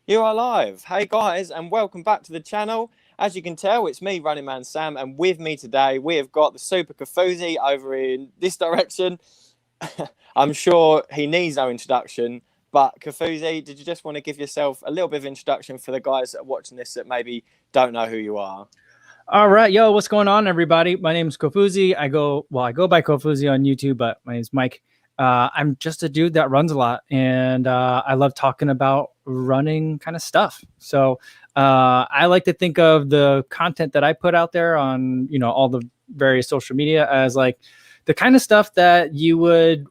You are live. Hey guys, and welcome back to the channel. As you can tell, it's me, Runningman Sam, and with me today we have got the Super Kofuzi over in this direction. I'm sure he needs no introduction, but Kofuzi, did you just want to give yourself a little bit of introduction for the guys that are watching this that maybe don't know who you are? All right, yo, what's going on, everybody? My name is Kofuzi. I go by Kofuzi on YouTube, but my name is Mike. I'm just a dude that runs a lot, and I love talking about running kind of stuff. So I like to think of the content that I put out there on, all the various social media as like the kind of stuff that you would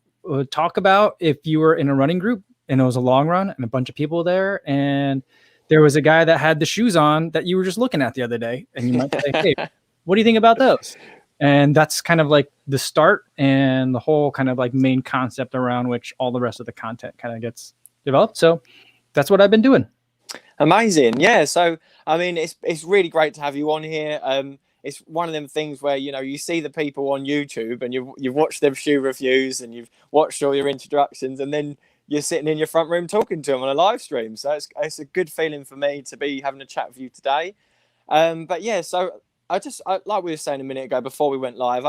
talk about if you were in a running group and it was a long run and a bunch of people there, and there was a guy that had the shoes on that you were just looking at the other day, and you might say, "Hey, what do you think about those?" And that's kind of like the start and the whole kind of like main concept around which all the rest of the content kind of gets developed. So that's what I've been doing. Amazing, yeah. So I mean, it's really great to have you on here. It's one of them things where you see the people on YouTube and you've watched their shoe reviews and you've watched all your introductions, and then you're sitting in your front room talking to them on a live stream. So it's a good feeling for me to be having a chat with you today. But yeah, so like we were saying a minute ago before we went live,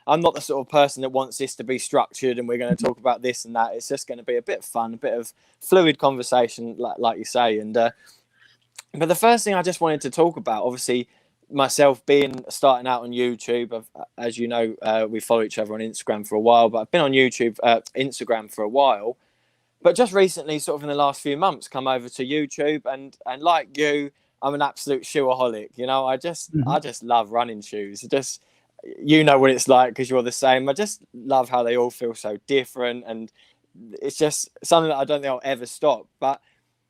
I'm not the sort of person that wants this to be structured and we're going to talk about this and that. It's just going to be a bit of fun, a bit of fluid conversation, like you say. And but the first thing I just wanted to talk about, obviously, myself starting out on YouTube, as you know, we follow each other on Instagram for a while, but I've been on Instagram for a while. But just recently, sort of in the last few months, come over to YouTube, and like you, I'm an absolute shoeaholic. I just love running shoes. You know what it's like because you're the same. I just love how they all feel so different, and it's just something that I don't think I'll ever stop. But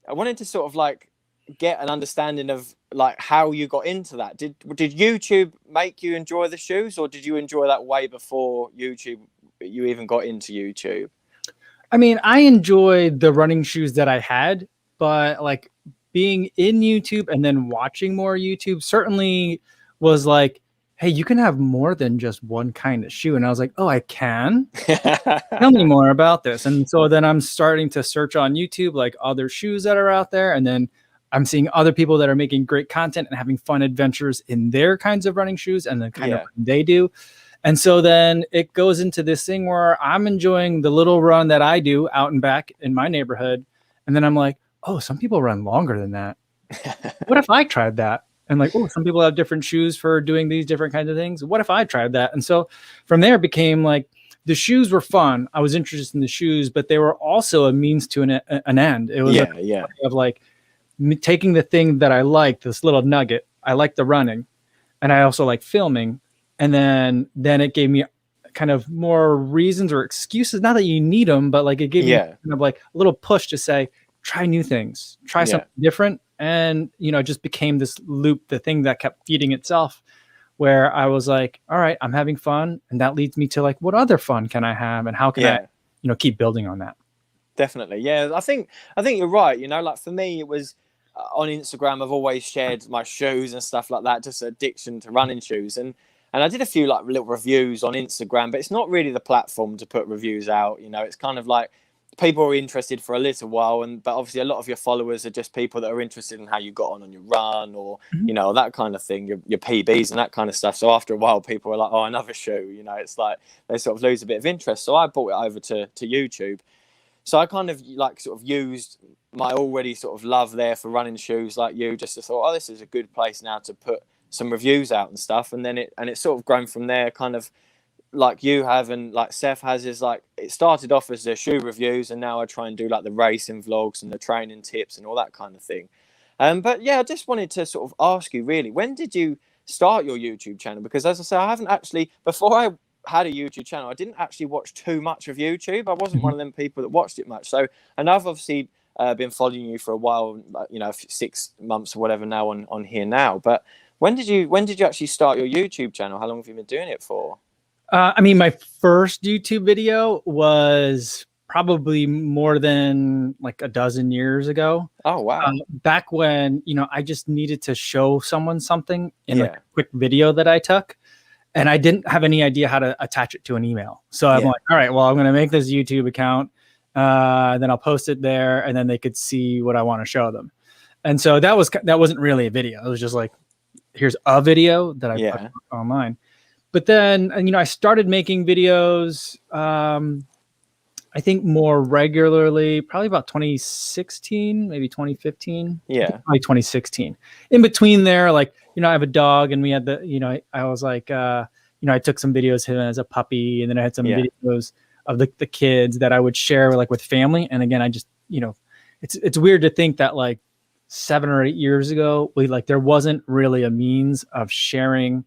I wanted to sort of like get an understanding of like how you got into that. Did YouTube make you enjoy the shoes, or did you enjoy that way before you even got into YouTube? I mean, I enjoyed the running shoes that I had, but like being in YouTube and then watching more YouTube certainly was like, hey, you can have more than just one kind of shoe. And I was like, oh, I can? Tell me more about this. And so then I'm starting to search on YouTube, like other shoes that are out there. And then I'm seeing other people that are making great content and having fun adventures in their kinds of running shoes and the kind of they do. And so then it goes into this thing where I'm enjoying the little run that I do out and back in my neighborhood. And then I'm like, oh, some people run longer than that. What if I tried that? And like, oh, some people have different shoes for doing these different kinds of things. What if I tried that? And so from there it became like the shoes were fun. I was interested in the shoes, but they were also a means to an end. It was of like taking the thing that I liked, this little nugget. I like the running, and I also like filming. And then it gave me kind of more reasons or excuses. Not that you need them, but like it gave me kind of like a little push to say, try new things, try something different. And, it just became this loop, the thing that kept feeding itself, where I was like, all right, I'm having fun. And that leads me to like, what other fun can I have? And how can I, keep building on that? Definitely. Yeah. I think you're right. Like for me, it was on Instagram. I've always shared my shoes and stuff like that, just addiction to running shoes. And I did a few like little reviews on Instagram, but it's not really the platform to put reviews out. It's kind of like people are interested for a little while, but obviously a lot of your followers are just people that are interested in how you got on your run, or that kind of thing, your PBs and that kind of stuff. So after a while, people are like, oh, another shoe. It's like they sort of lose a bit of interest. So I brought it over to YouTube. So I kind of like sort of used my already sort of love there for running shoes, like you, just to thought, oh, this is a good place now to put some reviews out and stuff. And then it's sort of grown from there, kind of like you have and like Seth has. Is like it started off as the shoe reviews, and now I try and do like the racing vlogs and the training tips and all that kind of thing. But yeah, I just wanted to sort of ask you, really, when did you start your YouTube channel? Because as I say, I haven't actually, before I had a YouTube channel, I didn't actually watch too much of YouTube. I wasn't one of them people that watched it much. So, and I've obviously been following you for a while, 6 months or whatever now on here now. But when did you actually start your YouTube channel? How long have you been doing it for? I mean, my first YouTube video was probably more than like a dozen years ago. Oh, wow. Back when, I just needed to show someone something in like a quick video that I took. And I didn't have any idea how to attach it to an email. So I'm like, all right, well, I'm going to make this YouTube account. Then I'll post it there, and then they could see what I want to show them. And so that wasn't really a video. It was just like, here's a video that I put online. But then, and, I started making videos, I think more regularly, probably about 2016, maybe 2015. Yeah. Probably 2016. In between there, like, I have a dog, and we had I was like, I took some videos of him as a puppy, and then I had some videos of the kids that I would share with family. And again, I just, it's weird to think that like 7 or 8 years ago, there wasn't really a means of sharing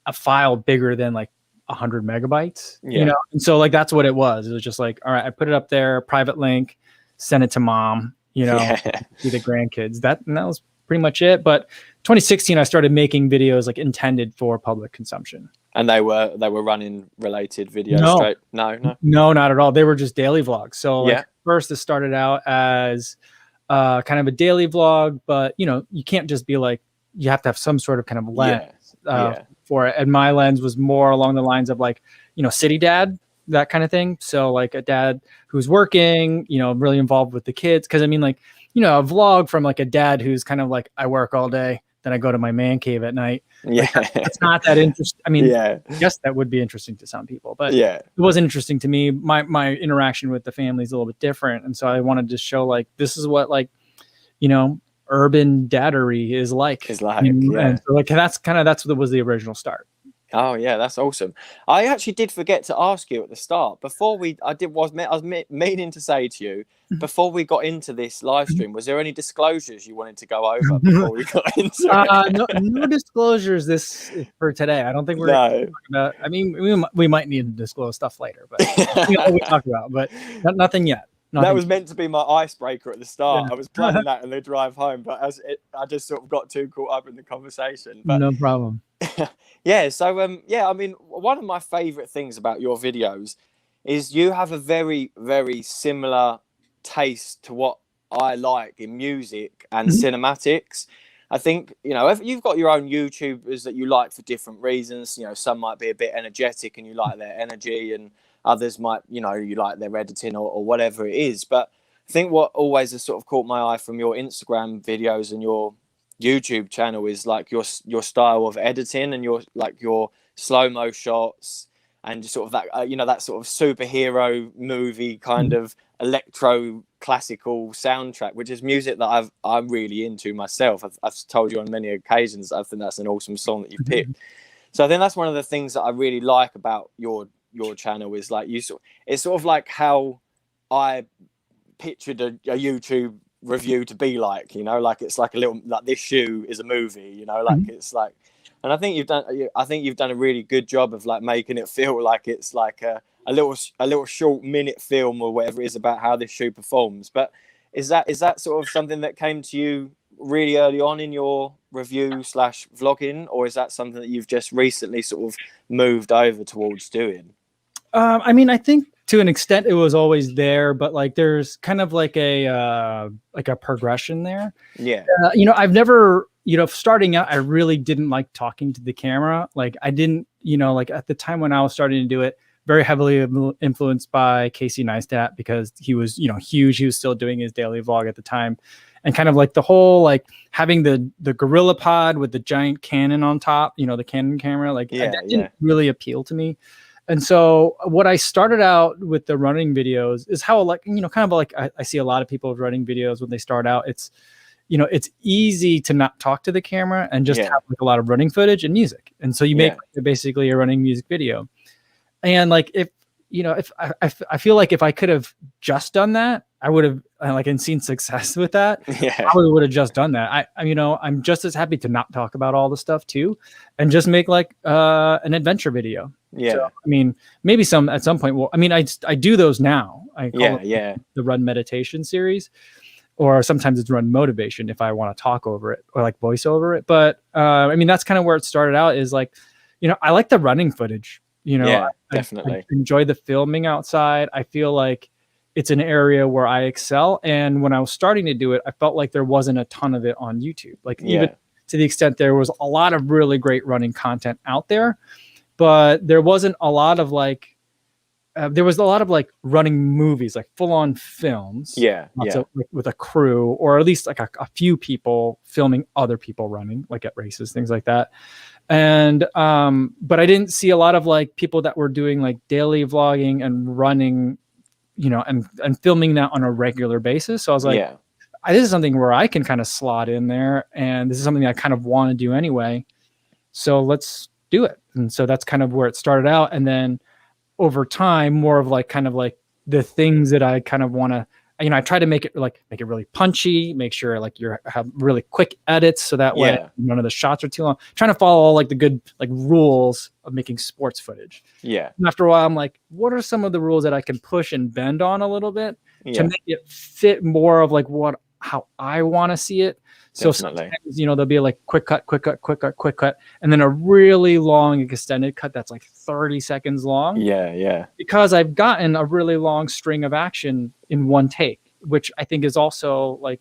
a file bigger than like 100 megabytes, and so like that's what it was. It was just like, all right, I put it up there, private link, send it to mom, see the grandkids. And that was pretty much it. But 2016, I started making videos like intended for public consumption. And they were running related videos. No, not at all. They were just daily vlogs. So first, it started out as kind of a daily vlog, but you can't just be like, you have to have some sort of kind of lens for it. And my lens was more along the lines of like, city dad, that kind of thing. So like a dad who's working, really involved with the kids. Cause I mean, like, a vlog from like a dad who's kind of like, I work all day, then I go to my man cave at night. Yeah. Like, it's not that interesting. I mean, I guess that would be interesting to some people, but it wasn't interesting to me. My interaction with the family is a little bit different. And so I wanted to show like, this is what like, urban daddery is like. And so like that's what was the original start. Oh yeah, that's awesome. I actually did forget to ask you at the start before I was meaning to say to you before we got into this live stream, was there any disclosures you wanted to go over before we got into it? No disclosures this for today. I don't think we're talking about. I mean, we might need to disclose stuff later, but we talk about, but nothing yet. That was meant to be my icebreaker at the start. I was planning that in the drive home, but I just sort of got too caught up in the conversation. But no problem. So I mean, one of my favorite things about your videos is you have a very, very similar taste to what I like in music and cinematics. I think, if you've got your own YouTubers that you like for different reasons, some might be a bit energetic and you like their energy, and others might, you like their editing or whatever it is. But I think what always has sort of caught my eye from your Instagram videos and your YouTube channel is like your style of editing and your slow-mo shots and just sort of that, that sort of superhero movie kind of electro classical soundtrack, which is music that I'm really into myself. I've told you on many occasions, I think that's an awesome song that you picked. So I think that's one of the things that I really like about your channel is like it's sort of like how I pictured a YouTube review to be like, like it's like a little, like this shoe is a movie, like it's like, and I think you've done a really good job of like making it feel like it's like a little short minute film or whatever it is about how this shoe performs. But is that sort of something that came to you really early on in your review / vlogging, or is that something that you've just recently sort of moved over towards doing? I mean, I think to an extent it was always there, but like there's kind of like a progression there. Yeah. I've never, starting out, I really didn't like talking to the camera. Like I didn't, like at the time when I was starting to do it, very heavily influenced by Casey Neistat because he was, huge. He was still doing his daily vlog at the time. And kind of like the whole, like having the Gorilla Pod with the giant Canon on top, the Canon camera, like that didn't really appeal to me. And so what I started out with the running videos is how like, kind of like I see a lot of people running videos when they start out. It's, it's easy to not talk to the camera and just have like a lot of running footage and music. And so you make basically a running music video. And like, if I feel like if I could have just done that, I would have and seen success with that. I probably would have just done that. I'm just as happy to not talk about all the stuff too, and just make like an adventure video. Yeah. So, I mean, maybe at some point. Well, I mean, I do those now. I call it the Run Meditation series, or sometimes it's Run Motivation if I want to talk over it or like voice over it. But I mean, that's kind of where it started out. Is like, I like the running footage. Definitely. I enjoy the filming outside. I feel like it's an area where I excel. And when I was starting to do it, I felt like there wasn't a ton of it on YouTube. Like even to the extent there was a lot of really great running content out there, but there wasn't a lot of like there was a lot of like running movies, like full on films. Yeah, with a crew, or at least like a few people filming other people running, like at races, things like that. And but I didn't see a lot of like people that were doing like daily vlogging and running, and filming that on a regular basis. So I was like, this is something where I can kind of slot in there, and this is something I kind of want to do anyway. So let's do it. And so that's kind of where it started out. And then over time, more of like kind of like the things that I kind of want to, I try to make it really punchy, make sure like you have really quick edits, so that way none of the shots are too long. Trying to follow all like the good like rules of making sports footage. Yeah. And after a while, I'm like, what are some of the rules that I can push and bend on a little bit to make it fit more of like how I want to see it. So sometimes, there'll be like quick cut, and then a really long extended cut that's like 30 seconds long. Yeah. Because I've gotten a really long string of action in one take, which I think is also like,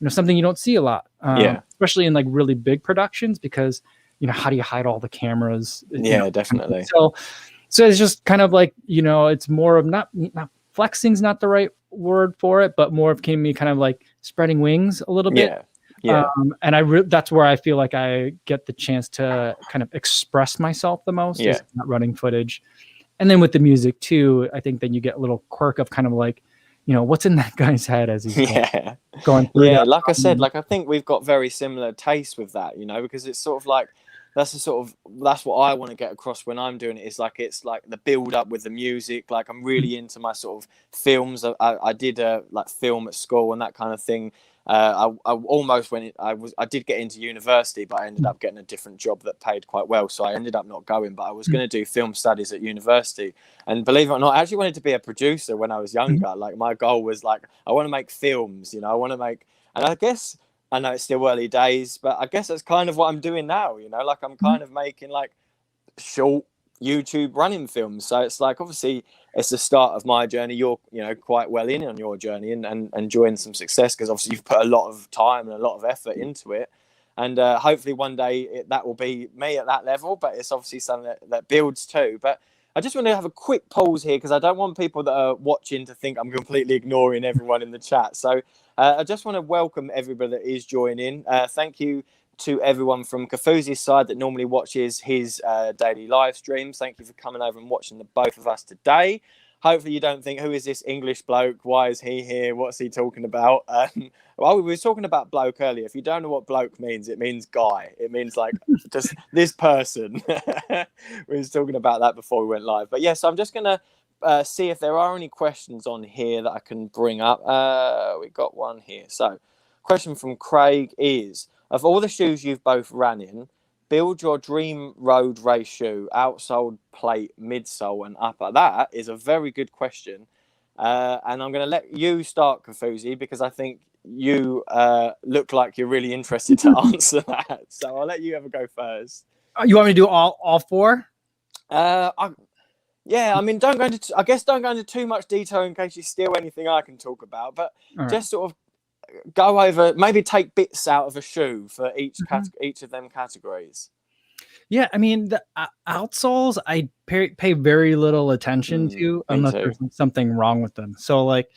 something you don't see a lot. Especially in like really big productions, because, how do you hide all the cameras? Yeah, definitely. So it's just kind of like, it's more of not flexing's not the right word for it, but more of me kind of like spreading wings a little bit. Yeah. And that's where I feel like I get the chance to kind of express myself the most, is not running footage. And then with the music too, I think then you get a little quirk of kind of like, what's in that guy's head as he's going through. Yeah, like I said, like I think we've got very similar tastes with that, because it's sort of like, that's what I want to get across when I'm doing it, is like, it's like the build up with the music. Like I'm really into my sort of films. I did like film at school and that kind of thing. I almost I did get into university, but I ended up getting a different job that paid quite well, so I ended up not going. But I was going to do film studies at university, and believe it or not, I actually wanted to be a producer when I was younger. Like my goal was like, I want to make films, I want to make, and I guess, I know it's still early days, but I guess that's kind of what I'm doing now. Like I'm kind of making like short YouTube running films. So it's like, obviously it's the start of my journey. You're quite well in on your journey and enjoying some success, because obviously you've put a lot of time and a lot of effort into it, and hopefully one day that will be me at that level. But it's obviously something that builds too. But I just want to have a quick pause here, because I don't want people that are watching to think I'm completely ignoring everyone in the chat. So I just want to welcome everybody that is joining. Thank you to everyone from Kofuzi's side that normally watches his daily live streams. Thank you for coming over and watching the both of us today. Hopefully you don't think, who is this English bloke? Why is he here? What's he talking about? Well, we were talking about bloke earlier. If you don't know what bloke means, it means guy. It means like just this person. We were talking about that before we went live. But yes, I'm just going to see if there are any questions on here that I can bring up. We got one here. So question from Craig is, of all the shoes you've both ran in, build your dream road race shoe, outsole, plate, midsole and upper. That is a very good question. And I'm going to let you start, Kofuzi, because I think you look like you're really interested to answer that. So I'll let you have a go first. You want me to do all four? Yeah, I mean, don't go into too much detail in case you steal anything I can talk about, but just sort of go over, maybe take bits out of a shoe for each of them categories. Yeah, I mean, the outsoles I pay very little attention to unless there's something wrong with them. So like,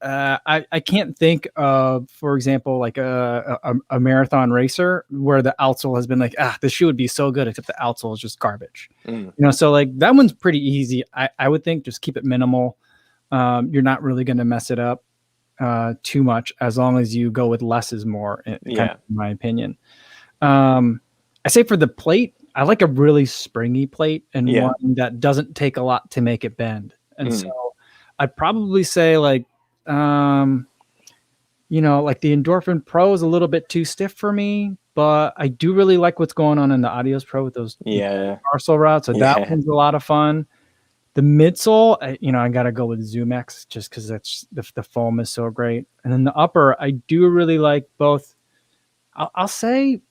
I can't think of, for example, like a marathon racer where the outsole has been like, this shoe would be so good, except the outsole is just garbage. So like that one's pretty easy. I would think just keep it minimal. You're not really going to mess it up too much, as long as you go with less is more, in my opinion. I say for the plate, I like a really springy plate and one that doesn't take a lot to make it bend. And so I'd probably say like, like the Endorphin Pro is a little bit too stiff for me, but I do really like what's going on in the Adios Pro with those Arsole routes. So that one's a lot of fun. The midsole, I got to go with Zoom X just because that's the foam is so great. And then the upper, I do really like both. I'll say,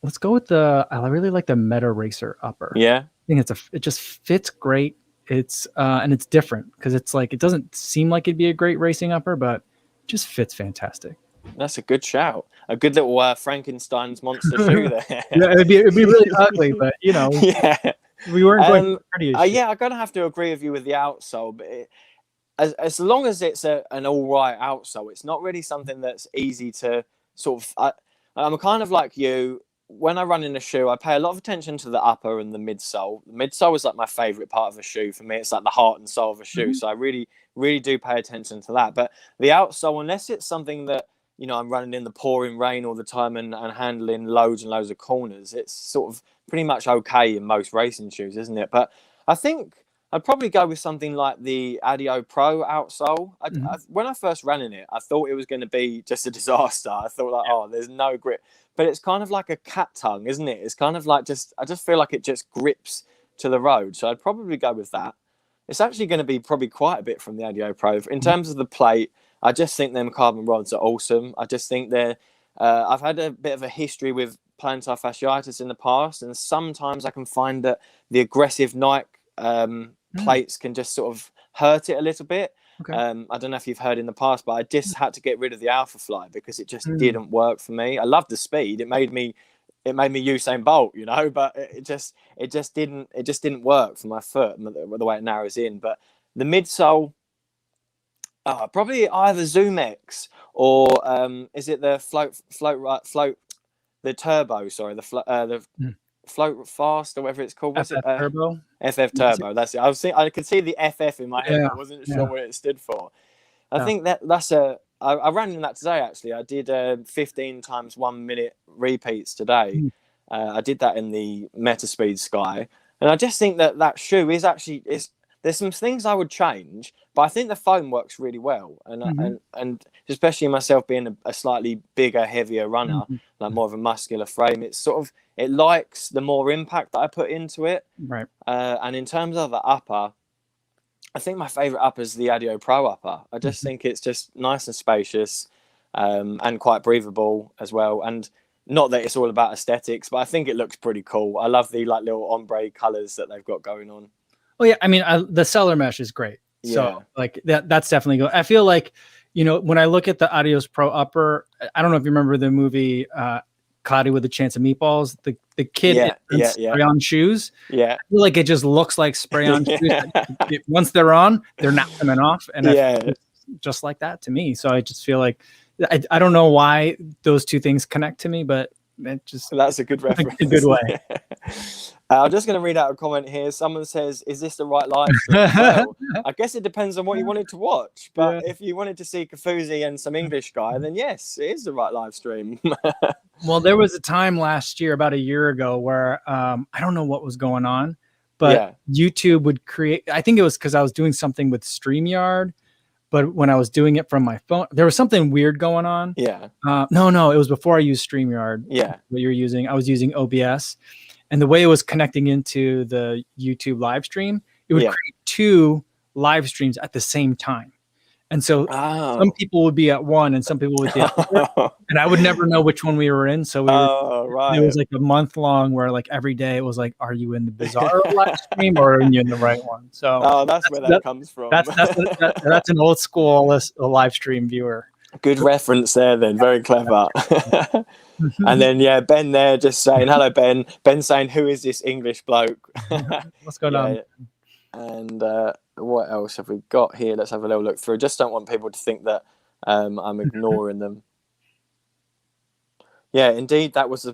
let's go with I really like the Meta Racer upper. Yeah. I think it just fits great. It's and it's different because it's like, it doesn't seem like it'd be a great racing upper, but it just fits fantastic. That's a good shout. A good little Frankenstein's monster shoe there. Yeah, it'd be really ugly, but Yeah. We weren't going to pretty as shit. Yeah, I'm gonna have to agree with you with the outsole, but as long as it's an all right outsole, it's not really something that's easy to sort of. I'm kind of like you. When I run in a shoe, I pay a lot of attention to the upper and the midsole. The midsole is like my favorite part of a shoe. For me, it's like the heart and soul of a shoe. So I really, really do pay attention to that. But the outsole, unless it's something that, you know, I'm running in the pouring rain all the time and handling loads and loads of corners, it's sort of pretty much okay in most racing shoes, isn't it? But I think I'd probably go with something like the Addio Pro outsole. When I first ran in it, I thought it was going to be just a disaster. I thought like, oh, there's no grip. But it's kind of like a cat tongue, isn't it? It's kind of like I just feel like it just grips to the road. So I'd probably go with that. It's actually going to be probably quite a bit from the Addio Pro. In terms of the plate, I just think them carbon rods are awesome. I just think they're... I've had a bit of a history with plantar fasciitis in the past, and sometimes I can find that the aggressive Nike plates can just sort of hurt it a little bit. Okay. I don't know if you've heard in the past, but I just had to get rid of the Alpha Fly because it just didn't work for me. I loved the speed; it made me Usain Bolt, you know. But it just didn't work for my foot the way it narrows in. But the midsole, probably either Zoom X or is it the float the turbo? Sorry, the Float Fast or whatever it's called. What's FF Turbo? FF Turbo. That's it. I could see the FF in my head. I wasn't sure what it stood for. I think that's I ran in that today, actually. I did 15 times 1 minute repeats today. I did that in the Metaspeed Sky. And I just think that shoe is actually... There's some things I would change, but I think the foam works really well. And especially myself being a slightly bigger, heavier runner, like more of a muscular frame, it's sort of... It likes the more impact that I put into it. Right. And in terms of the upper, I think my favorite upper is the Addio Pro upper. I just think it's just nice and spacious, and quite breathable as well. And not that it's all about aesthetics, but I think it looks pretty cool. I love the like little ombre colors that they've got going on. Oh yeah, I mean, the Cellar Mesh is great. So like that's definitely good. I feel like, you know, when I look at the Adios Pro upper, I don't know if you remember the movie Cotty with a Chance of Meatballs. The kid spray on shoes. Yeah, I feel like it just looks like spray on shoes. Once they're on, they're not coming off, and it's just like that to me. So I just feel like I don't know why those two things connect to me, but it just... That's a good reference. A good way. I'm just going to read out a comment here. Someone says, is this the right live stream? Well, I guess it depends on what you wanted to watch. But if you wanted to see Kofuzi and some English guy, then yes, it is the right live stream. Well, there was a time last year, about a year ago, where I don't know what was going on, but YouTube would create... I think it was because I was doing something with StreamYard. But when I was doing it from my phone, there was something weird going on. Yeah. No, it was before I used StreamYard. Yeah. What you're using. I was using OBS. And the way it was connecting into the YouTube live stream, it would create two live streams at the same time. And so some people would be at one and some people would be at the other. And I would never know which one we were in. So it was like a month long where like every day it was like, are you in the Bizarro live stream or are you in the right one? So that's where that comes from. That's an old school live stream viewer. Good reference there then. Very clever. And then, Ben there just saying, hello, Ben. Ben saying, who is this English bloke? What's going on? And what else have we got here? Let's have a little look through. Just don't want people to think that I'm ignoring them. Yeah, indeed, that was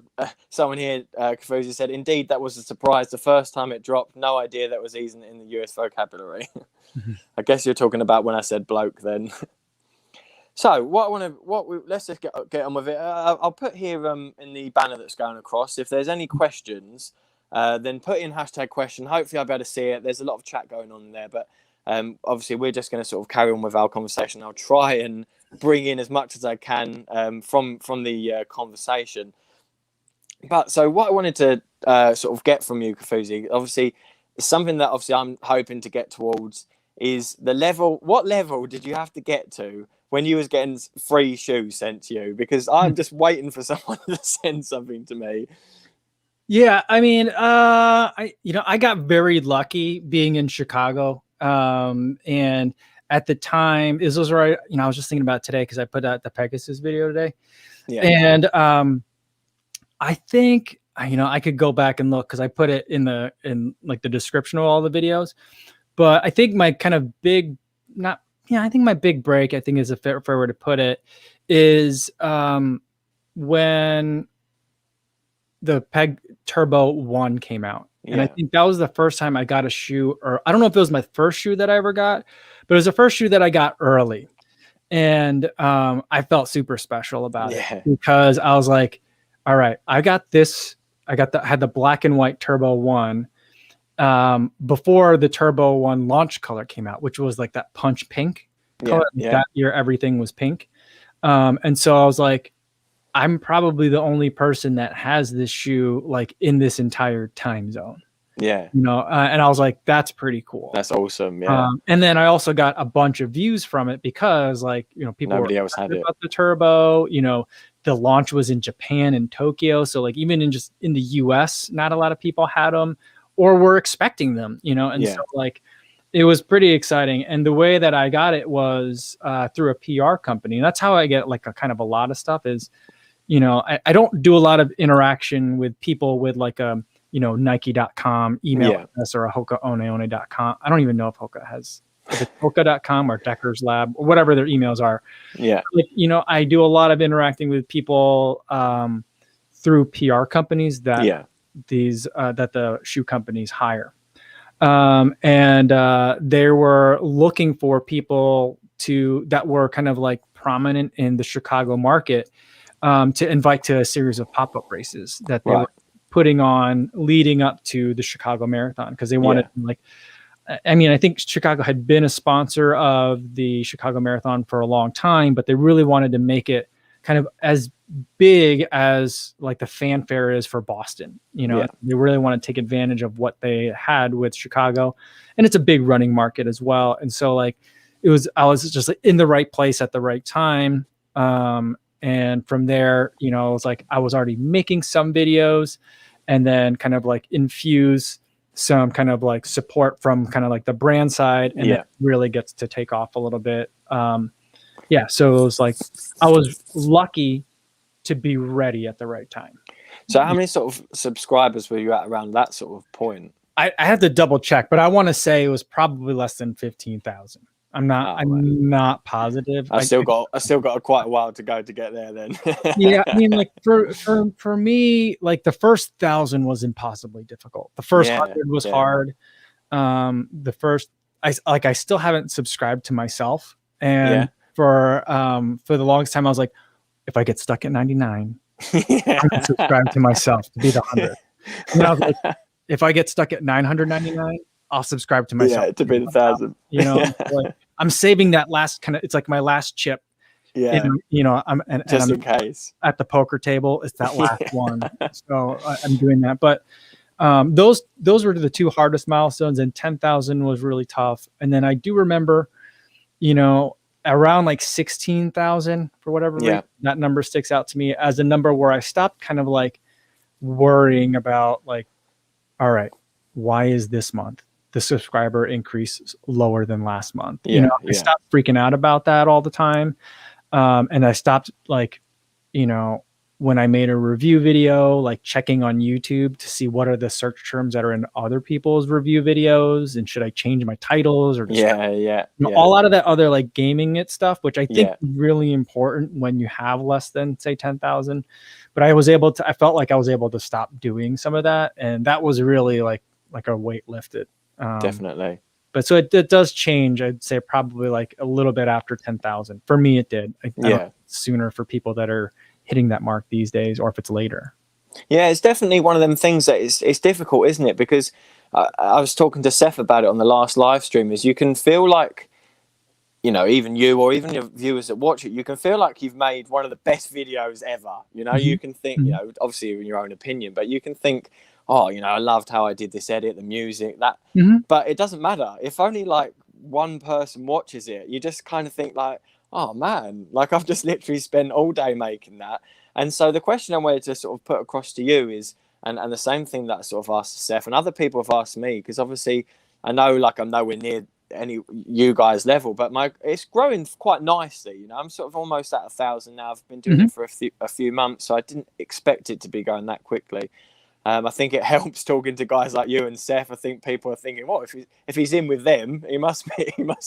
someone here, Kofuzi said, indeed, that was a surprise. The first time it dropped, no idea that was even in the US vocabulary. I guess you're talking about when I said bloke then. So let's just get on with it. I'll put here in the banner that's going across, if there's any questions, then put in #question. Hopefully I'll be able to see it. There's a lot of chat going on in there, but obviously we're just going to sort of carry on with our conversation. I'll try and bring in as much as I can from the conversation. But so what I wanted to sort of get from you, Kofuzi, obviously it's something that obviously I'm hoping to get towards is the level. What level did you have to get to when you was getting free shoes sent to you? Because I'm just waiting for someone to send something to me. Yeah, I mean, I got very lucky being in Chicago. And at the time, this was right, I was just thinking about it today because I put out the Pegasus video today. Yeah. And I think I could go back and look because I put it in like the description of all the videos. But I think my kind of big, not, I think my big break, I think is a fair way to put it, is when the Peg Turbo 1 came out. And I think that was the first time I got a shoe, or I don't know if it was my first shoe that I ever got, but it was the first shoe that I got early. And I felt super special about it because I was like, all right, I got this. I had the black and white Turbo 1 before the Turbo 1 launch color came out, which was like that punch pink color. That year, everything was pink. And so I was like, I'm probably the only person that has this shoe like in this entire time zone. And I was like, that's pretty cool. That's awesome. And then I also got a bunch of views from it because like, people nobody else had it about the Turbo, the launch was in Japan and Tokyo. So like even in the US, not a lot of people had them or were expecting them, and so like it was pretty exciting. And the way that I got it was through a PR company. And that's how I get like a kind of a lot of stuff is, I don't do a lot of interaction with people with like a, Nike.com email address or a hokaoneone.com. I don't even know if Hoka has, if it's hoka.com or Decker's Lab or whatever their emails are. Like, I do a lot of interacting with people through PR companies that that the shoe companies hire. And they were looking for people that were kind of like prominent in the Chicago market to invite to a series of pop-up races that they were putting on leading up to the Chicago Marathon. Because they wanted I think Chicago had been a sponsor of the Chicago Marathon for a long time, but they really wanted to make it kind of as big as like the fanfare is for Boston. They really want to take advantage of what they had with Chicago, and it's a big running market as well. And so like I was just in the right place at the right time. And from there, it was like I was already making some videos and then kind of like infuse some kind of like support from kind of like the brand side, and it really gets to take off a little bit. So it was like I was lucky to be ready at the right time. So how many sort of subscribers were you at around that sort of point? I had to double check, but I want to say it was probably less than 15,000. I'm not positive. I still got quite a while to go to get there then. I mean, like for me, like the first 1,000 was impossibly difficult. The first 100 was hard. The first, I still haven't subscribed to myself. And for the longest time, I was like, if I get stuck at 99, I'm gonna subscribe to myself to be the 100. And I was like, if I get stuck at 999, I'll subscribe to myself to be the 1,000. Like, I'm saving that last kind of, it's like my last chip. I'm in case at the poker table, it's that last one. So I'm doing that. But those were the two hardest milestones, and 10,000 was really tough. And then I do remember, around like 16,000 for whatever reason, that number sticks out to me as a number where I stopped kind of like worrying about like, all right, why is this month the subscriber increase lower than last month? I stopped freaking out about that all the time. And I stopped like, when I made a review video, like checking on YouTube to see what are the search terms that are in other people's review videos, and should I change my titles or a lot of that other like gaming it stuff, which I think is really important when you have less than say 10,000. But I felt like I was able to stop doing some of that, and that was really like a weight lifted. Definitely. But so it does change. I'd say probably like a little bit after 10,000. For me, it did. I don't know if it's sooner for people that are hitting that mark these days, or if it's later. Yeah, it's definitely one of them things that it's difficult, isn't it? Because I was talking to Seth about it on the last live stream. Is you can feel like, even you or even your viewers that watch it, you can feel like you've made one of the best videos ever. You can think, obviously in your own opinion, but you can think, oh, I loved how I did this edit, the music, that. But it doesn't matter. If only like one person watches it, you just kind of think like, oh man, like I've just literally spent all day making that. And so the question I wanted to sort of put across to you is, and the same thing that I sort of asked Seth and other people have asked me, because obviously I know like I'm nowhere near any you guys level, but it's growing quite nicely. I'm sort of almost at 1,000 now. I've been doing it for a few months, so I didn't expect it to be going that quickly. I think it helps talking to guys like you and Seth. I think people are thinking, "Well, if he's in with them, he must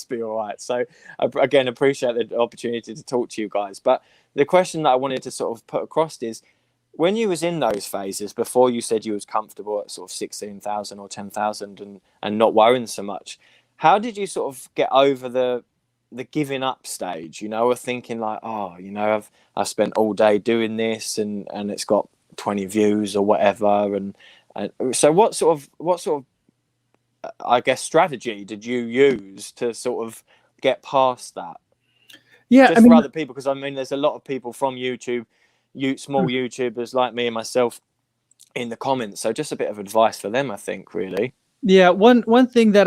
be all right." So, again, appreciate the opportunity to talk to you guys. But the question that I wanted to sort of put across is, when you was in those phases before you said you was comfortable at sort of 16,000 or 10,000 and not worrying so much, how did you sort of get over the giving up stage? You know, of thinking like, oh, you know, I've spent all day doing this and it's got 20 views or whatever, and so what sort of I guess strategy did you use to sort of get past that? Yeah, Just for other people, because I mean there's a lot of people from YouTube, small YouTubers like me and myself in the comments, so just a bit of advice for them, I think, really. Yeah, one thing that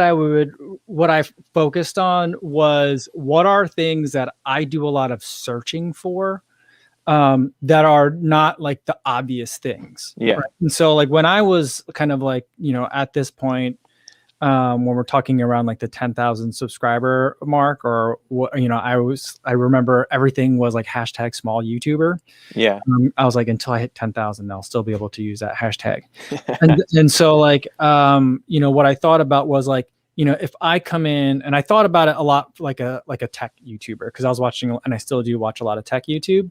what I focused on was, what are things that I do a lot of searching for, that are not like the obvious things. Yeah. Right? And so like when I was kind of like, you know, at this point, when we're talking around like the 10,000 subscriber mark, or what, you know, I remember everything was like hashtag small YouTuber. Yeah. I was like, until I hit 10,000, I'll still be able to use that hashtag. and so like, you know, what I thought about was like, you know, if I come in, and I thought about it a lot like a tech YouTuber, because I was watching, and I still do watch a lot of tech YouTube,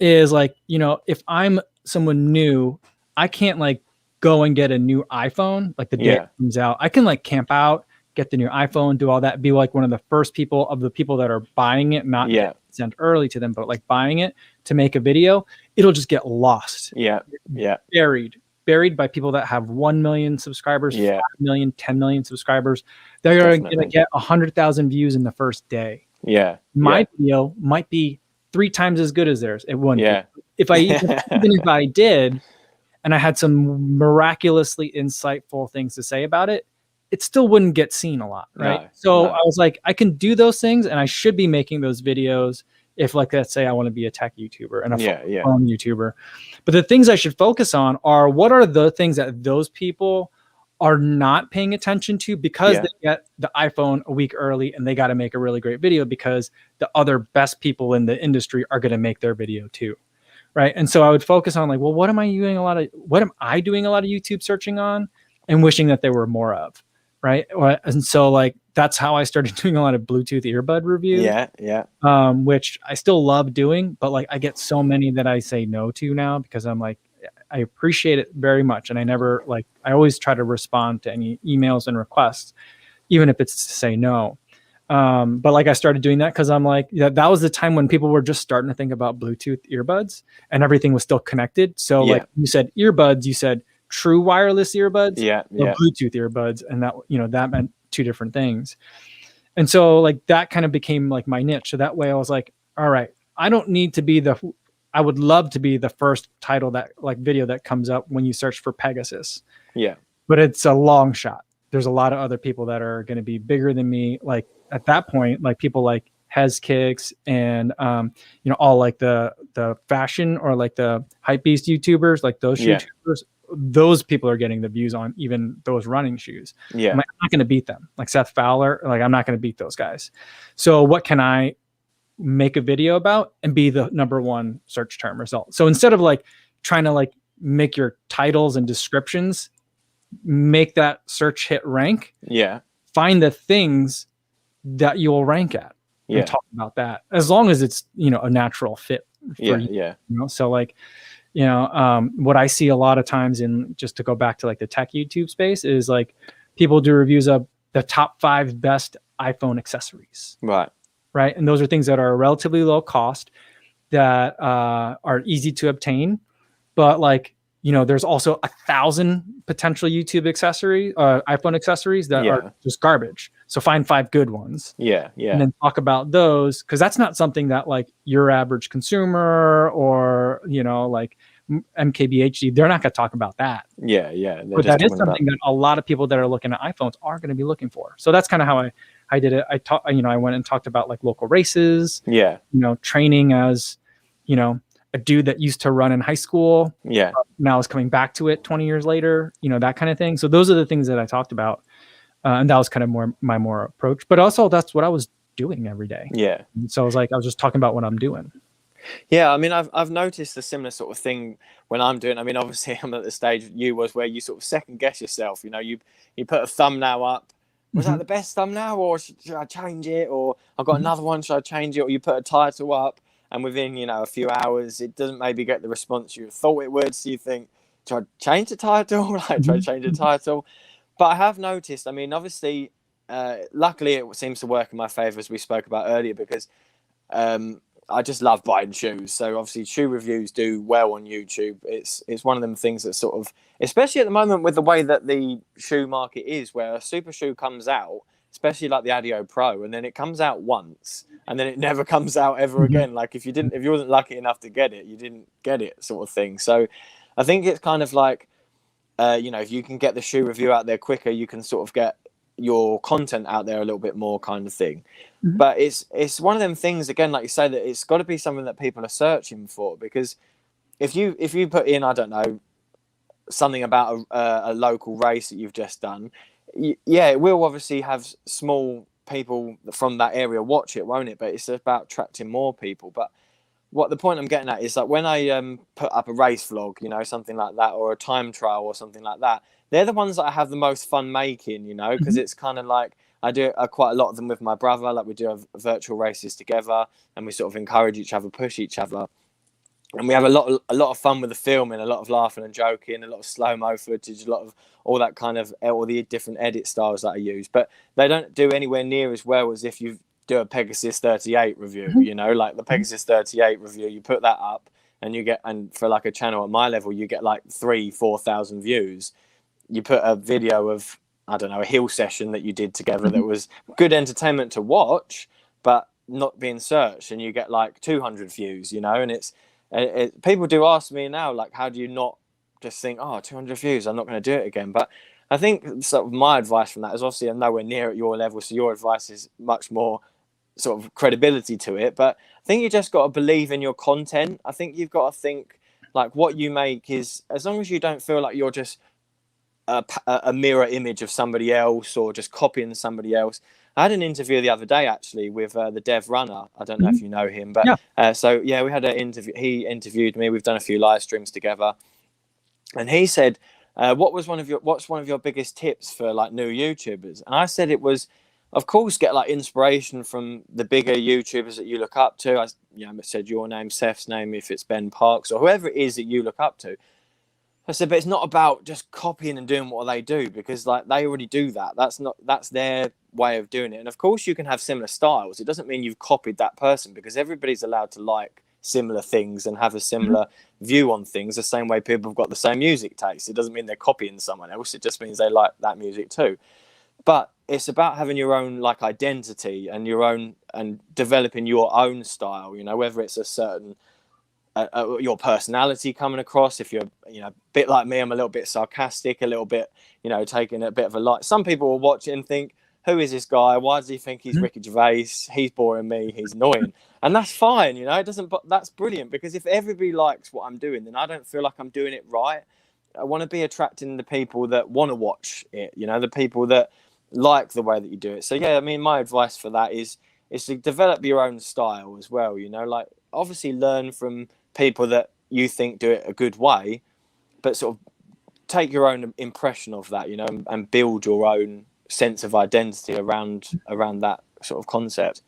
is like, you know, if I'm someone new, I can't like go and get a new iPhone like the day it comes out. I can like camp out, get the new iPhone, do all that, be like one of the first people that are buying it, not sent early to them, but like buying it to make a video. It'll just get lost. Buried by people that have 1 million subscribers, 5 million, 10 million subscribers. They're going to get 100,000 views in the first day. My video might be 3 times as good as theirs. It wouldn't. Even if I did, and I had some miraculously insightful things to say about it, it still wouldn't get seen a lot, right? I was like, I can do those things, and I should be making those videos if, like, let's say I want to be a tech YouTuber and a phone YouTuber. But the things I should focus on are, what are the things that those people are not paying attention to because they get the iPhone a week early and they got to make a really great video because the other best people in the industry are going to make their video too. Right. And so I would focus on like, well, what am I doing a lot of YouTube searching on and wishing that there were more of? Right. And so like, that's how I started doing a lot of Bluetooth earbud reviews. Which I still love doing, but like I get so many that I say no to now, because I'm like, I appreciate it very much. And I always try to respond to any emails and requests, even if it's to say no. But like I started doing that because I'm like, that was the time when people were just starting to think about Bluetooth earbuds and everything was still connected. So like you said earbuds, you said true wireless earbuds, or Bluetooth earbuds. And that, you know, that meant 2 different things. And so like that kind of became like my niche. So that way I was like, all right, I don't need to be I would love to be the first title that like video that comes up when you search for Pegasus. But it's a long shot. There's a lot of other people that are going to be bigger than me. Like at that point, like people like Hez Kicks and, you know, all like the fashion or like the hypebeast YouTubers, like those YouTubers, those people are getting the views on even those running shoes. I'm not going to beat them. Like Seth Fowler, like I'm not going to beat those guys. So what can I make a video about and be the #1 search term result? So instead of like trying to like make your titles and descriptions make that search hit rank, find the things that you will rank at and talk about that, as long as it's, you know, a natural fit for you, you know? So like, you know, what I see a lot of times in, just to go back to like the tech YouTube space, is like people do reviews of the top 5 best iPhone accessories. Right. And those are things that are relatively low cost, that are easy to obtain. But like, you know, there's also 1,000 potential YouTube iPhone accessories that are just garbage. So find 5 good ones. And then talk about those, because that's not something that like your average consumer or, you know, like MKBHD, they're not going to talk about that. But that is something that a lot of people that are looking at iPhones are going to be looking for. So that's kind of how I did it. You know, I went and talked about like local races, you know, training as, you know, a dude that used to run in high school, now is coming back to it 20 years later, you know, that kind of thing. So those are the things that I talked about. And that was kind of my approach, but also that's what I was doing every day. And so I was just talking about what I'm doing. Yeah, I mean, I've noticed a similar sort of thing when I'm doing. I mean, obviously, I'm at the stage you was where you sort of second guess yourself. You know, you put a thumbnail up. Was that Mhm. the best thumbnail, or should I change it? Or I've got another one. Should I change it? Or you put a title up, and within a few hours, it doesn't maybe get the response you thought it would. So you think, should I change the title? Like, try to Mhm. change the title. But I have noticed. I mean, obviously, luckily, it seems to work in my favor as we spoke about earlier because I just love buying shoes. So obviously, shoe reviews do well on YouTube. It's one of them things that sort of, especially at the moment with the way that the shoe market is, where a super shoe comes out, especially like the Adio Pro, and then it comes out once, and then it never comes out ever Mhm. again. Like if you wasn't lucky enough to get it, you didn't get it, sort of thing. So I think it's kind of like if you can get the shoe review out there quicker, you can sort of get your content out there a little bit more, kind of thing. Mhm. But it's one of them things again, like you say, that it's got to be something that people are searching for. Because if you put in, I don't know, something about a local race that you've just done, yeah, it will obviously have small people from that area watch it, won't it? But it's about attracting more people. But what the point I'm getting at is like when I put up a race vlog, something like that, or a time trial or something like that, they're the ones that I have the most fun making, because Mhm. it's kind of like I do quite a lot of them with my brother. Like we do virtual races together, and we sort of encourage each other, push each other, and we have a lot of fun with the filming, a lot of laughing and joking, a lot of slow mo footage, a lot of all that kind of all the different edit styles that I use. But they don't do anywhere near as well as if you do a Pegasus 38 review. Mhm. Like the Mhm. Pegasus 38 review, you put that up, and for like a channel at my level, you get like 3,000-4,000 views. You put a video of, I don't know, a hill session that you did together that Mhm. was good entertainment to watch, but not being searched, and you get like 200 views, and people do ask me now, like, how do you not just think, oh, 200 views, I'm not going to do it again? But I think sort of my advice from that is, obviously I'm nowhere near at your level, so your advice is much more sort of credibility to it. But I think you just got to believe in your content. I think you've got to think like what you make is, as long as you don't feel like you're just a mirror image of somebody else or just copying somebody else. I had an interview the other day actually with the Dev Runner. I don't know if Mhm. you know him, but Yeah. so yeah, we had an interview. He interviewed me. We've done a few live streams together, and he said, what's one of your biggest tips for like new YouTubers?" And I said it was, of course, get like inspiration from the bigger YouTubers that you look up to. I said your name, Seth's name, if it's Ben Parks or whoever it is that you look up to. I said, but it's not about just copying and doing what they do, because like they already do that. That's their way of doing it. And of course, you can have similar styles. It doesn't mean you've copied that person, because everybody's allowed to like similar things and have a Mhm. similar view on things. The same way people have got the same music taste. It doesn't mean they're copying someone else. It just means they like that music too. But it's about having your own like identity and your own and developing your own style. Whether it's a certain your personality coming across. If you're a bit like me, I'm a little bit sarcastic, a little bit taking a bit of a light. Some people will watch it and think, who is this guy? Why does he think he's Mhm. Ricky Gervais? He's boring me, he's annoying. And that's fine. It doesn't, but that's brilliant, because if everybody likes what I'm doing, then I don't feel like I'm doing it right. I want to be attracting the people that want to watch it, the people that like the way that you do it. So yeah, I mean, my advice for that is to develop your own style as well. Like obviously learn from people that you think do it a good way, but sort of take your own impression of that, and build your own sense of identity around that sort of concept.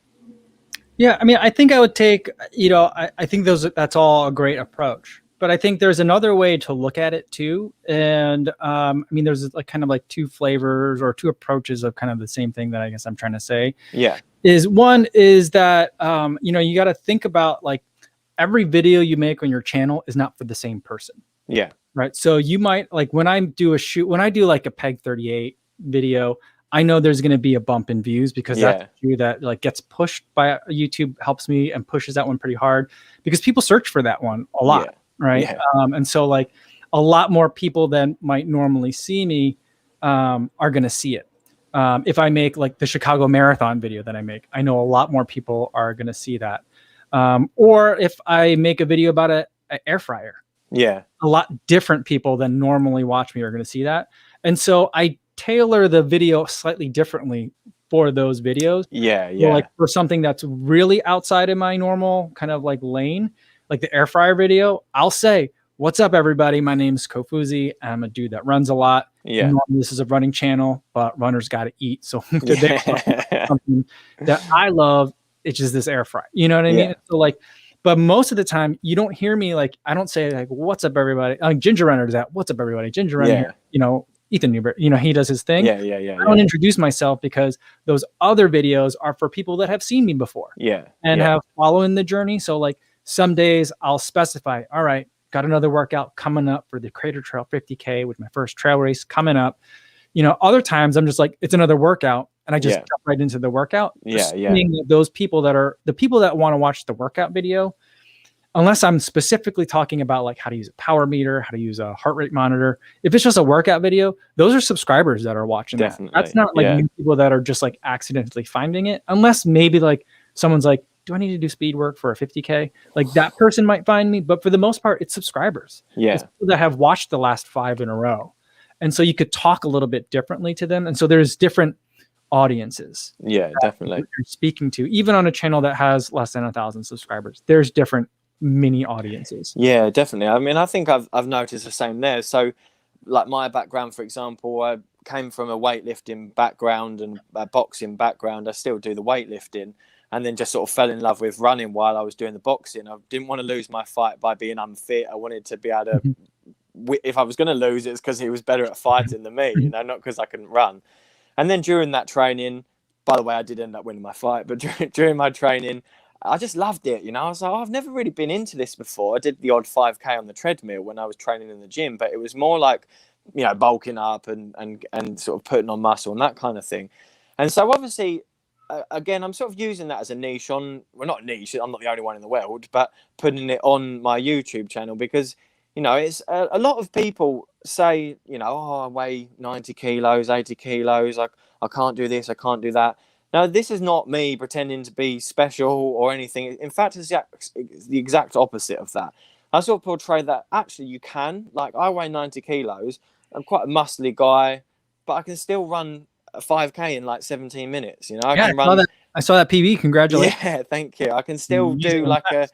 Yeah, I mean, I think I would take, I think that's all a great approach. But I think there's another way to look at it too. And I mean, there's like kind of like two flavors or two approaches of kind of the same thing that I guess I'm trying to say. Yeah, Is one is that, you got to think about like every video you make on your channel is not for the same person. yeah, Right. So you might like when I do like a Peg 38 video, I know there's going to be a bump in views because that's yeah, a shoe that like gets pushed by YouTube, helps me and pushes that one pretty hard because people search for that one a lot. yeah, Right. yeah, And so like a lot more people than might normally see me are going to see it. If I make like the Chicago Marathon video that I make, I know a lot more people are going to see that. Or if I make a video about an air fryer, yeah, a lot different people than normally watch me are going to see that. And so I tailor the video slightly differently for those videos. Yeah, So, yeah. like for something that's really outside of my normal kind of like lane, like the air fryer video, I'll say, "What's up, everybody? My name's Kofuzi. I'm a dude that runs a lot. Yeah. Normally, this is a running channel, but runners got to eat. So today, Yeah. something that I love, it's just this air fry. You know what I mean? Yeah. So like, but most of the time, you don't hear me like, I don't say like, "What's up, everybody?" Ginger Runner does that. "What's up, everybody?" Ginger Runner, Yeah. here, you know, Ethan Newbert, you know, he does his thing. Yeah, yeah, yeah, I don't yeah. introduce myself because those other videos are for people that have seen me before Yeah. and Yeah. have following the journey. So like some days I'll specify, all right, got another workout coming up for the Crater Trail 50K with my first trail race coming up. You know, other times I'm just like, it's another workout, and I just jump right into the workout. Yeah, yeah. Assuming that those people that are the people that want to watch the workout video, unless I'm specifically talking about like how to use a power meter, how to use a heart rate monitor. If it's just a workout video, those are subscribers that are watching Definitely. that. That's not like new people that are just like accidentally finding it, unless maybe like someone's like, "Do I need to do speed work for a 50K?" Like that person might find me, but for the most part, it's subscribers. Yeah. It's people that have watched the last 5 in a row. And so you could talk a little bit differently to them. And so there's different audiences. Yeah, definitely. You're speaking to, even on a channel that has less than 1,000 subscribers, there's different mini audiences. Yeah, definitely. I mean, I think I've noticed the same there. So, like my background, for example, I came from a weightlifting background and a boxing background. I still do the weightlifting, and then just sort of fell in love with running while I was doing the boxing. I didn't want to lose my fight by being unfit. I wanted to be able to, if I was going to lose, it's because he was better at fighting than me, you know, not because I couldn't run. And then during that training, by the way, I did end up winning my fight, but during my training, I just loved it. You know, I was like, oh, I've never really been into this before. I did the odd 5K on the treadmill when I was training in the gym, but it was more like, you know, bulking up and sort of putting on muscle and that kind of thing. And so obviously, again, I'm sort of using that as a niche on, well, not niche, I'm not the only one in the world, but putting it on my YouTube channel because, you know, it's a lot of people say, you know, oh, I weigh 90 kilos, 80 kilos. I can't do this. I can't do that. Now, this is not me pretending to be special or anything. In fact, it's the exact opposite of that. I sort of portray that actually you can. Like, I weigh 90 kilos. I'm quite a muscly guy, but I can still run a 5K in like 17 minutes. You know, I can run. I saw that PB. Congratulations. Yeah, thank you. I can still do like a